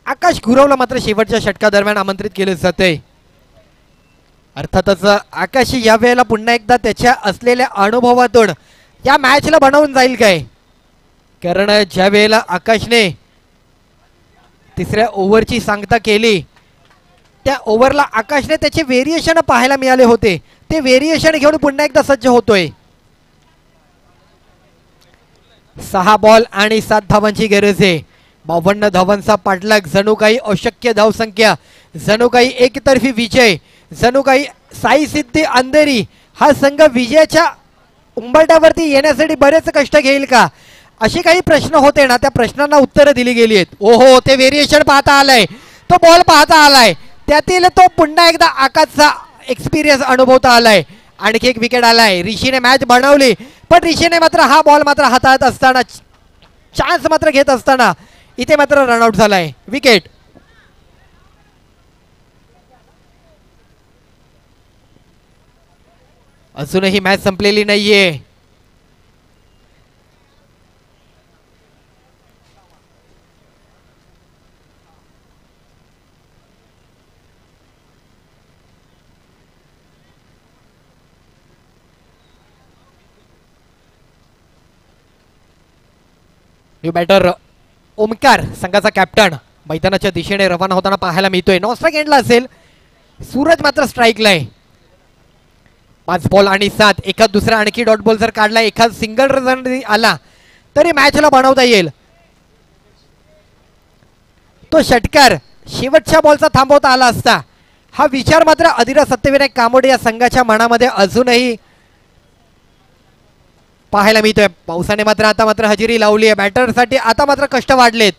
आकाश गुरवला मात्र शेवटच्या षटका दरम्यान आमंत्रित केले जाते. अर्थातच आकाश या वेळेला पुन्हा एकदा त्याच्या असलेल्या अनुभवातून या मॅचला बनवून जाईल काय, कारण ज्या वेळेला आकाशने तिसऱ्या ओव्हरची सांगता केली त्या ओव्हरला आकाशने त्याचे व्हेरिएशन पाहायला मिळाले होते. ते व्हेरिएशन घेऊन पुन्हा एकदा सज्ज होतोय. 6 बॉल आणि 7 धावांची गरज आहे. 52 धावांचा पाठलाग, जणू काही अशक्य धावसंख्या, जणू काही एकतर्फी विजय, जणू काही साई सिद्धी अंधेरी. हा संघ विजयाच्या उंबरठ्यावरती येण्यासाठी बरेच कष्ट घेईल का, असे काही प्रश्न होते ना, त्या प्रश्नांना उत्तरं दिली गेली आहेत. ओहो, ते व्हेरिएशन पाहता आलाय, तो बॉल पाहता आलाय, त्यातील तो पुन्हा एकदा आकाशचा एक्सपिरियन्स अनुभवता आलाय. आणखी एक विकेट आलाय. ऋषीने मॅच बनवली पण ऋषीने मात्र हा बॉल मात्र हाताळत असताना, चान्स मात्र घेत असताना इथे मात्र रनआउट झालाय. विकेट. अजूनही मॅच संपलेली नाहीये. न्यू बॅटर ओमकार संघाचा कॅप्टन मैदानाच्या दिशेने रवाना होताना पाहायला मिळतोय. नॉन स्ट्राईक एंडला असेल. सूरज मात्र स्ट्राईकला आहे. 5 बॉल आणि 7. एखाद दुसरा आणखी डॉट बॉल जर काढला, एखाद सिंगल रन आला तरी मॅचला बनवता येईल. तो षटकार शेवटच्या बॉलचा थांबवता आला असता, हा विचार मात्र अधिराज सत्यविनायक कामोडे या संघाच्या मनामध्ये अजूनही पाहायला मिळतोय. पावसाने मात्र आता मात्र हजेरी लावली आहे. बॅटरसाठी आता मात्र कष्ट वाढलेत.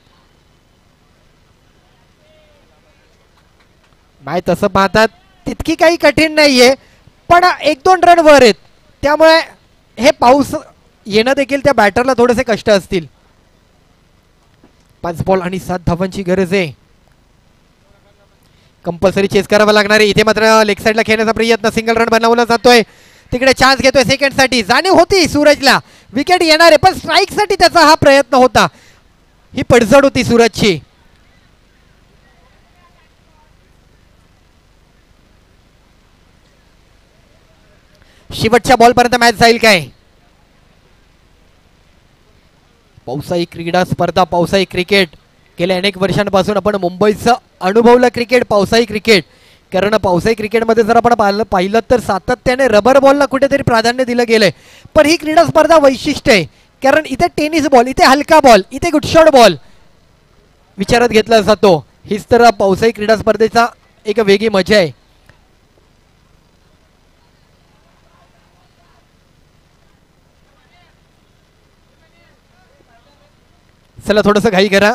मॅच तसं पाहतात तितकी काही कठीण नाहीये, पण 1-2 रन वर आहेत, त्यामुळे हे पाऊस येणं देखील त्या बॅटरला थोडेसे कष्ट असतील. 5 बॉल आणि 7 धावांची गरज आहे. कंपल्सरी चेस करावा लागणार आहे. इथे मात्र लेग साईडला खेळण्याचा प्रयत्न, सिंगल रन बनवला जातोय. तिकडे चान्स घेतोय सेकंड साठी. जाणीव होती सूरजला विकेट येणार आहे, पण स्ट्राईक साठी त्याचा हा प्रयत्न होता. ही पडझड होती सूरजची. शेवटच्या बॉल पर्यंत मॅच जाईल काय. पावसाळी क्रीडा स्पर्धा, पावसाळी क्रिकेट, गेल्या अनेक वर्षांपासून आपण मुंबईचं अनुभवलं क्रिकेट, पावसाळी क्रिकेट. कारण पावसाळी क्रिकेटमध्ये जर आपण पाहिलं तर सातत्याने रबर बॉलला कुठेतरी प्राधान्य दिलं गेलंय. पण ही क्रीडा स्पर्धा वैशिष्ट्य आहे, कारण इथे टेनिस बॉल, इथे हलका बॉल, इथे गुडशॉट बॉल विचारात घेतला जातो. हीच तर पावसाळी क्रीडा स्पर्धेचा एक वेगळी मजा आहे. चला थोडंसं घाई करा.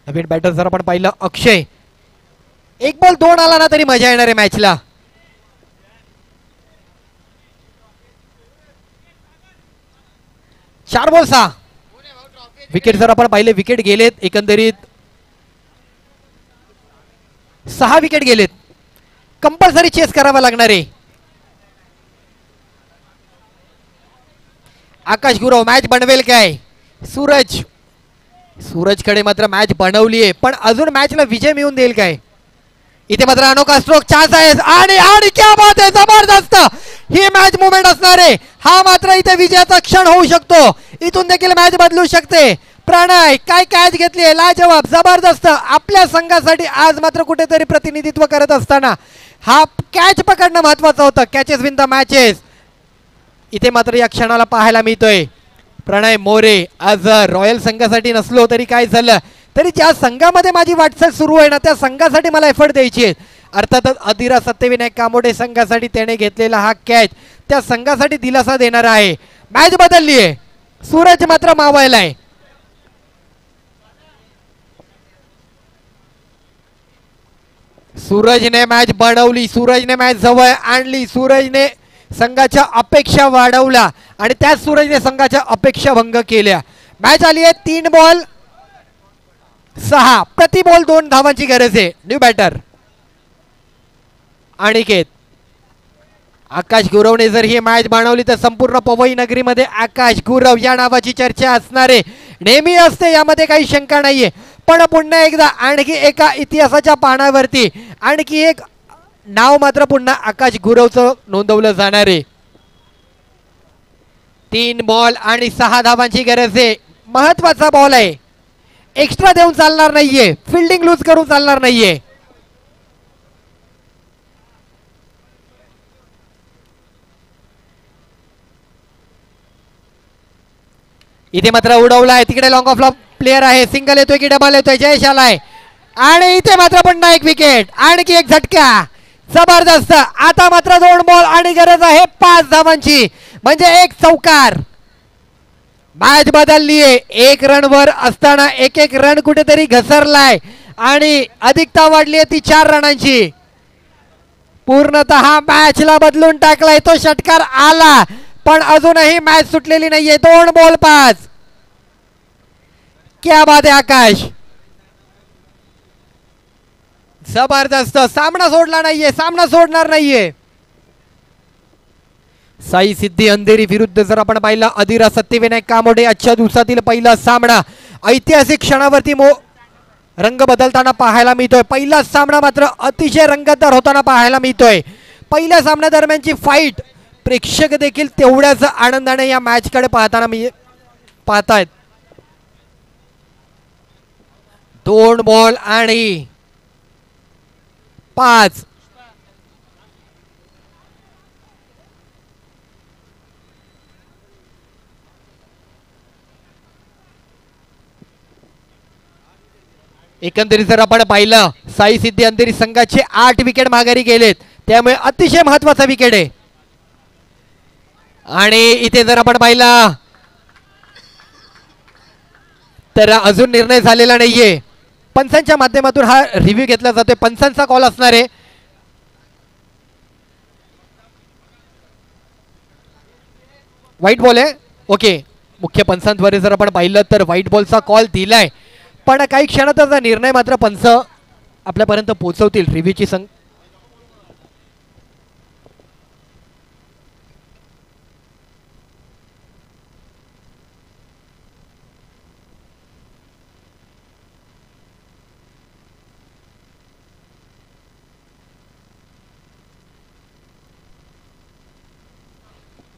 नवीन बॅटर जर आपण पाहिलं अक्षय, एक बॉल 2 आला ना तरी मजा येणार आहे मॅचला. चार बॉल 6 विकेट जर आपण पाहिले, विकेट गेलेत एकंदरीत 6 विकेट गेलेत. कंपल्सरी चेस करावा लागणार आहे. आकाश गुरव मॅच बनवेल काय? सूरजकडे मात्र मॅच बनवली आहे, पण अजून मॅचला विजय मिळवून देईल काय? इथे मात्र अनोखा स्ट्रोक चान्स आहे आणि क्या बात आहे, जबरदस्त ही मॅच मुवमेंट असणार आहे. हा मात्र इथे विजयाचा क्षण होऊ शकतो. इथून देखील मॅच बदलू शकते. प्रणय काय कॅच घेतली आहे, लाजवाब, जबरदस्त. आपल्या संघासाठी आज मात्र कुठेतरी प्रतिनिधित्व करत असताना हा कॅच पकडणं महत्वाचं होतं. कॅचेस विन द मॅचेस इथे मात्र या क्षणाला पाहायला मिळतोय. प्रणय मोरे आज रॉयल संघासाठी नसलो तरी काय झालं तरी ज्या संघामध्ये माझी वाटचाल सुरू आहे ना त्या संघासाठी मला एफर्ट द्यायची आहे. अर्थातच अधिरा सत्यविनायक कामोडे संघासाठी त्याने घेतलेला हा कॅच त्या संघासाठी दिलासा देणारा आहे. मॅच बदलली आहे. सूरज मात्र मावळलाय. सूरजने मॅच बनवली, सूरजने मॅच जवळ आणली, सूरजने संघाच्या अपेक्षा वाढवल्या आणि त्याच सूरजने संघाच्या अपेक्षा भंग केल्या. मॅच आली आहे 3 बॉल 6, प्रति बॉल 2 धावांची गरज आहे. New batter Aniket. आकाश गुरवने जर ही मॅच बनवली तर संपूर्ण पवई नगरीमध्ये आकाश गुरव या नावाची चर्चा असणार आहे. नेहमी असते, यामध्ये काही शंका नाहीये. पण पुन्हा एकदा आणखी एका इतिहासाच्या पानावरती आणखी एक नाव मात्र पुन्हा आकाश गुरवचं नोंदवलं जाणार आहे. 3 बॉल आणि 6 धावांची गरज आहे. महत्वाचा बॉल आहे. एक्स्ट्रा देऊन चालणार नाहीये, फिल्डिंग लूज करून चालणार नाहीये. इथे मात्र उडवलाय, तिकडे लॉंग ऑफ प्लेयर आहे. सिंगल येतोय की डबल येतोय, जयेश आलाय आणि इथे मात्र पुन्हा एक विकेट, आणखी एक झटका, जबरदस्त. आता मात्र 2 बॉल आणि गरज आहे 5 धावांची, म्हणजे 1 चौकार. मॅच बदलली आहे. 1 रन वर असताना एक रन कुठेतरी घसरलाय आणि अधिकता वाढली आहे ती 4 रनांची. पूर्णतः मॅचला बदलून टाकलाय. तो षटकार आला पण अजूनही मॅच सुटलेली नाहीये. 2 बॉल 5. क्या बात आहे आकाश, जबरदस्त. सामना सोडला नाहीये, सामना सोडणार नाहीये. साई सिद्धी अंधेरी विरुद्ध जर आपण पाहिलं अधिरा सत्यविनायक कामोडे आजच्या दिवसातील पहिला सामना. ऐतिहासिक क्षणावरती रंग बदलताना पाहायला मिळतोय. पहिला सामना मात्र अतिशय रंगतदार होताना पाहायला मिळतोय. पहिल्या सामन्या दरम्यानची फाईट प्रेक्षक देखील तेवढ्याच आनंदाने या मॅच कडे पाहतायत. 2 बॉल आणि 5. एकंदरीत जर आपण पाहिलं साई सिद्धी अंधेरी संघाचे 8 विकेट माघारी गेलेत, त्यामुळे अतिशय महत्वाचा विकेट आहे. आणि इथे जर आपण पाहिलं तर अजून निर्णय झालेला नाहीये. पंचांच्या माध्यमातून हा रिव्ह्यू घेतला जातोय. पंचांचा कॉल असणार आहे. व्हाईट बॉल आहे. ओके, मुख्य पंचांद्वारे जर आपण पाहिलं तर व्हाईट बॉलचा कॉल दिलाय, पण काही क्षणातच निर्णय मात्र पंच आपल्यापर्यंत पोहोचवतील. रिव्ह्यूची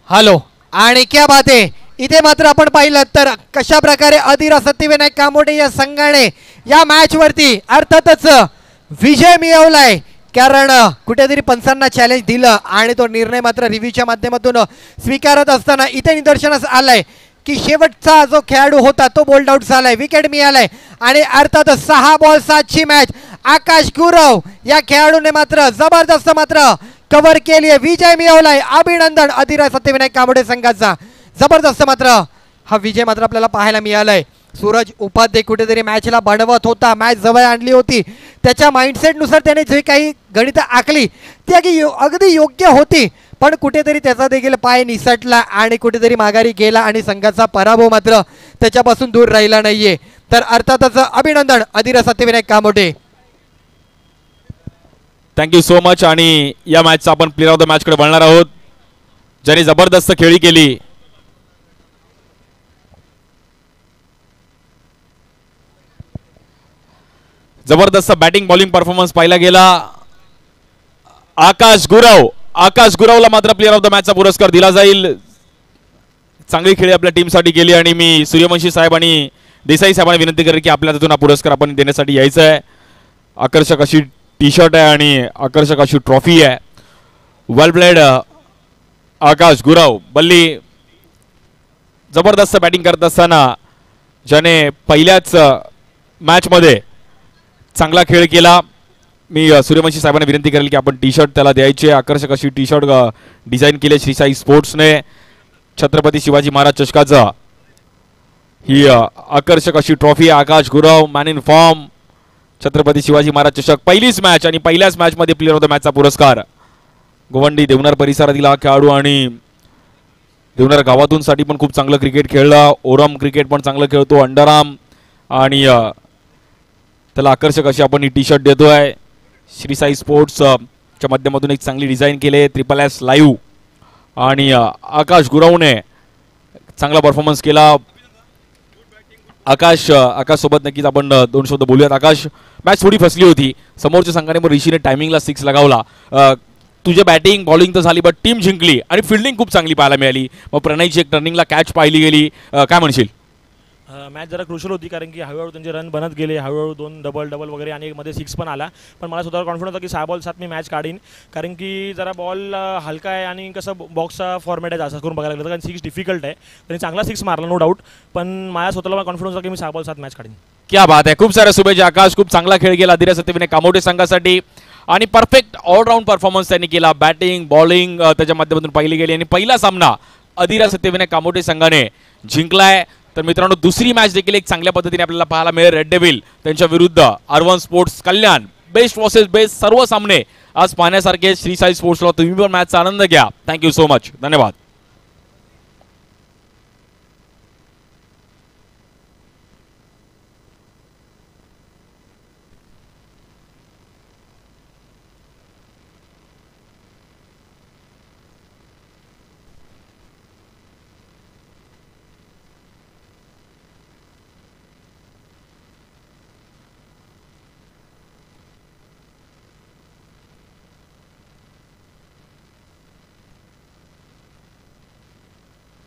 हॅलो, आणि क्या बात आहे. इथे मात्र आपण पाहिलं तर कशा प्रकारे अधिरा सत्यविनायक कामोडे या संघाने या मॅच वरती अर्थातच विजय मिळवलाय, कारण कुठेतरी पंचांना चॅलेंज दिलं आणि तो निर्णय मात्र रिव्ह्यूच्या माध्यमातून स्वीकारत असताना इथे निदर्शनास आलाय की शेवटचा जो खेळाडू होता तो बोल्ड आउट झालाय, विकेट मिळालाय आणि अर्थातच 6 बॉल 7ची मॅच आकाश गुरव या खेळाडूने मात्र जबरदस्त मात्र कव्हर केली आहे, विजय मिळवलाय. अभिनंदन अधिराज सत्यविनायक कामोडे संघाचा. जबरदस्त मात्र हा विजय मात्र आपल्याला पाहायला मिळालाय. सूरज उपाध्ये कुठेतरी मॅचला बनवत होता, मॅच जवळ आणली होती, त्याच्या माइंडसेटनुसार त्याने जे काही गणितं आखली ती अगदी योग्य होती, पण कुठेतरी त्याचा देखील पाय निसटला आणि कुठेतरी माघारी गेला आणि संघाचा पराभव मात्र त्याच्यापासून दूर राहिला नाहीये. तर अर्थातच अभिनंदन Adhiraj Satyavinayak Kamode. Thank you so much. आणि या मॅचचा आपण प्लेअर ऑफ द मॅचकडे वळणार आहोत, ज्याने जबरदस्त खेळी केली. जबरदस्त बॅटिंग बॉलिंग परफॉर्मन्स पाहिला गेला. आकाश गुरवला मात्र प्लेअर ऑफ द मॅचचा पुरस्कार दिला जाईल. चांगली खेळी आपल्या टीमसाठी केली आणि मी सूर्यवंशी साहेब आणि देसाई साहेबांना विनंती करेन की आपल्या हातून हा पुरस्कार आपण देण्यासाठी यायचं आहे. आकर्षक अशी टी शर्ट आहे आणि आकर्षक अशी ट्रॉफी आहे. वेल प्लेड आकाश गुरव. बल्ली जबरदस्त बॅटिंग करत असताना ज्याने पहिल्याच मॅचमध्ये चांगला खेळ केला. मी सूर्यवंशी साहेबांना विनंती करेल की आपण टी शर्ट त्याला द्यायचे. आकर्षक अशी टी शर्ट डिझाईन केली श्री साई स्पोर्ट्सने. छत्रपती शिवाजी महाराज चषकाचा ही आकर्षक अशी trophy. Akash Gurav man in form, Chhatrapati Shivaji Maharaj चषक पहिलीच मॅच आणि पहिल्याच मॅचमध्ये प्लेअर ऑफ द मॅचचा पुरस्कार. गोवंडी देवनार परिसरातील हा खेळाडू आणि देवनार गावातून साठी पण खूप चांगलं क्रिकेट खेळला. ओरम क्रिकेट पण चांगलं खेळतो. अंडरआर्म आणि त्याला आकर्षक अशी आपण ही टी शर्ट देतोय. श्री साई स्पोर्ट्सच्या माध्यमातून एक चांगली डिझाईन केली SSS लाईव्ह. आणि आकाश गुरवने चांगला परफॉर्मन्स केला. आकाश सोबत नक्कीच आपण 2 शब्द बोलूयात. आकाश, मॅच थोडी फसली होती, समोरच्या संघाने मग ऋषीने टायमिंगला 6 लगावला. तुझे बॅटिंग बॉलिंग तर झाली, बट टीम जिंकली आणि फिल्डिंग खूप चांगली पाहायला मिळाली. मग प्रणयची एक टर्निंगला कॅच पाहिली गेली, काय म्हणशील? मॅच जरा क्रुशल होती, कारण की हळूहळू त्यांचे रन बनत गेले. हळूहळू 2 डबल वगैरे आणि मध्ये 6 पण आला. पण मला स्वतःवर कॉन्फिडन्स होता की 6 बॉल 7 मी मॅच काढीन, कारण की जरा बॉल हलका आहे आणि कसं बॉक्सचा फॉर्मॅट आहे जास्त करून बघायला लागलं, कारण 6 डिफिकल्ट आहे. त्यांनी चांगला 6 मारला नो डाऊट, पण माझ्या स्वतःला कॉन्फिडन्स होता की मी 6 बॉल 7 मॅच काढीन. क्या बात आहे. खूप साऱ्या शुभेच्छा आकाश. खूप चांगला खेळ केला अधिराज सत्यविनायक कामोडे संघासाठी आणि परफेक्ट ऑलराऊंड परफॉर्मन्स त्यांनी केला. बॅटिंग बॉलिंग त्याच्या माध्यमातून पाहिली गेली आणि पहिला सामना अधिराज सत्यविनायक कामोडे संघाने जिंकलाय. तर मित्रांनो, दुसरी मॅच देखील एक चांगल्या पद्धतीने आपल्याला पाहायला मिळेल. रेड डेव्हिल त्यांच्या विरुद्ध R1 स्पोर्ट्स कल्याण. बेस्ट वर्सेस बेस्ट सर्व सामने आज पाहण्यासारखे. श्री साई स्पोर्ट्सला तुम्ही पण मॅचचा आनंद घ्या. Thank you so much. धन्यवाद.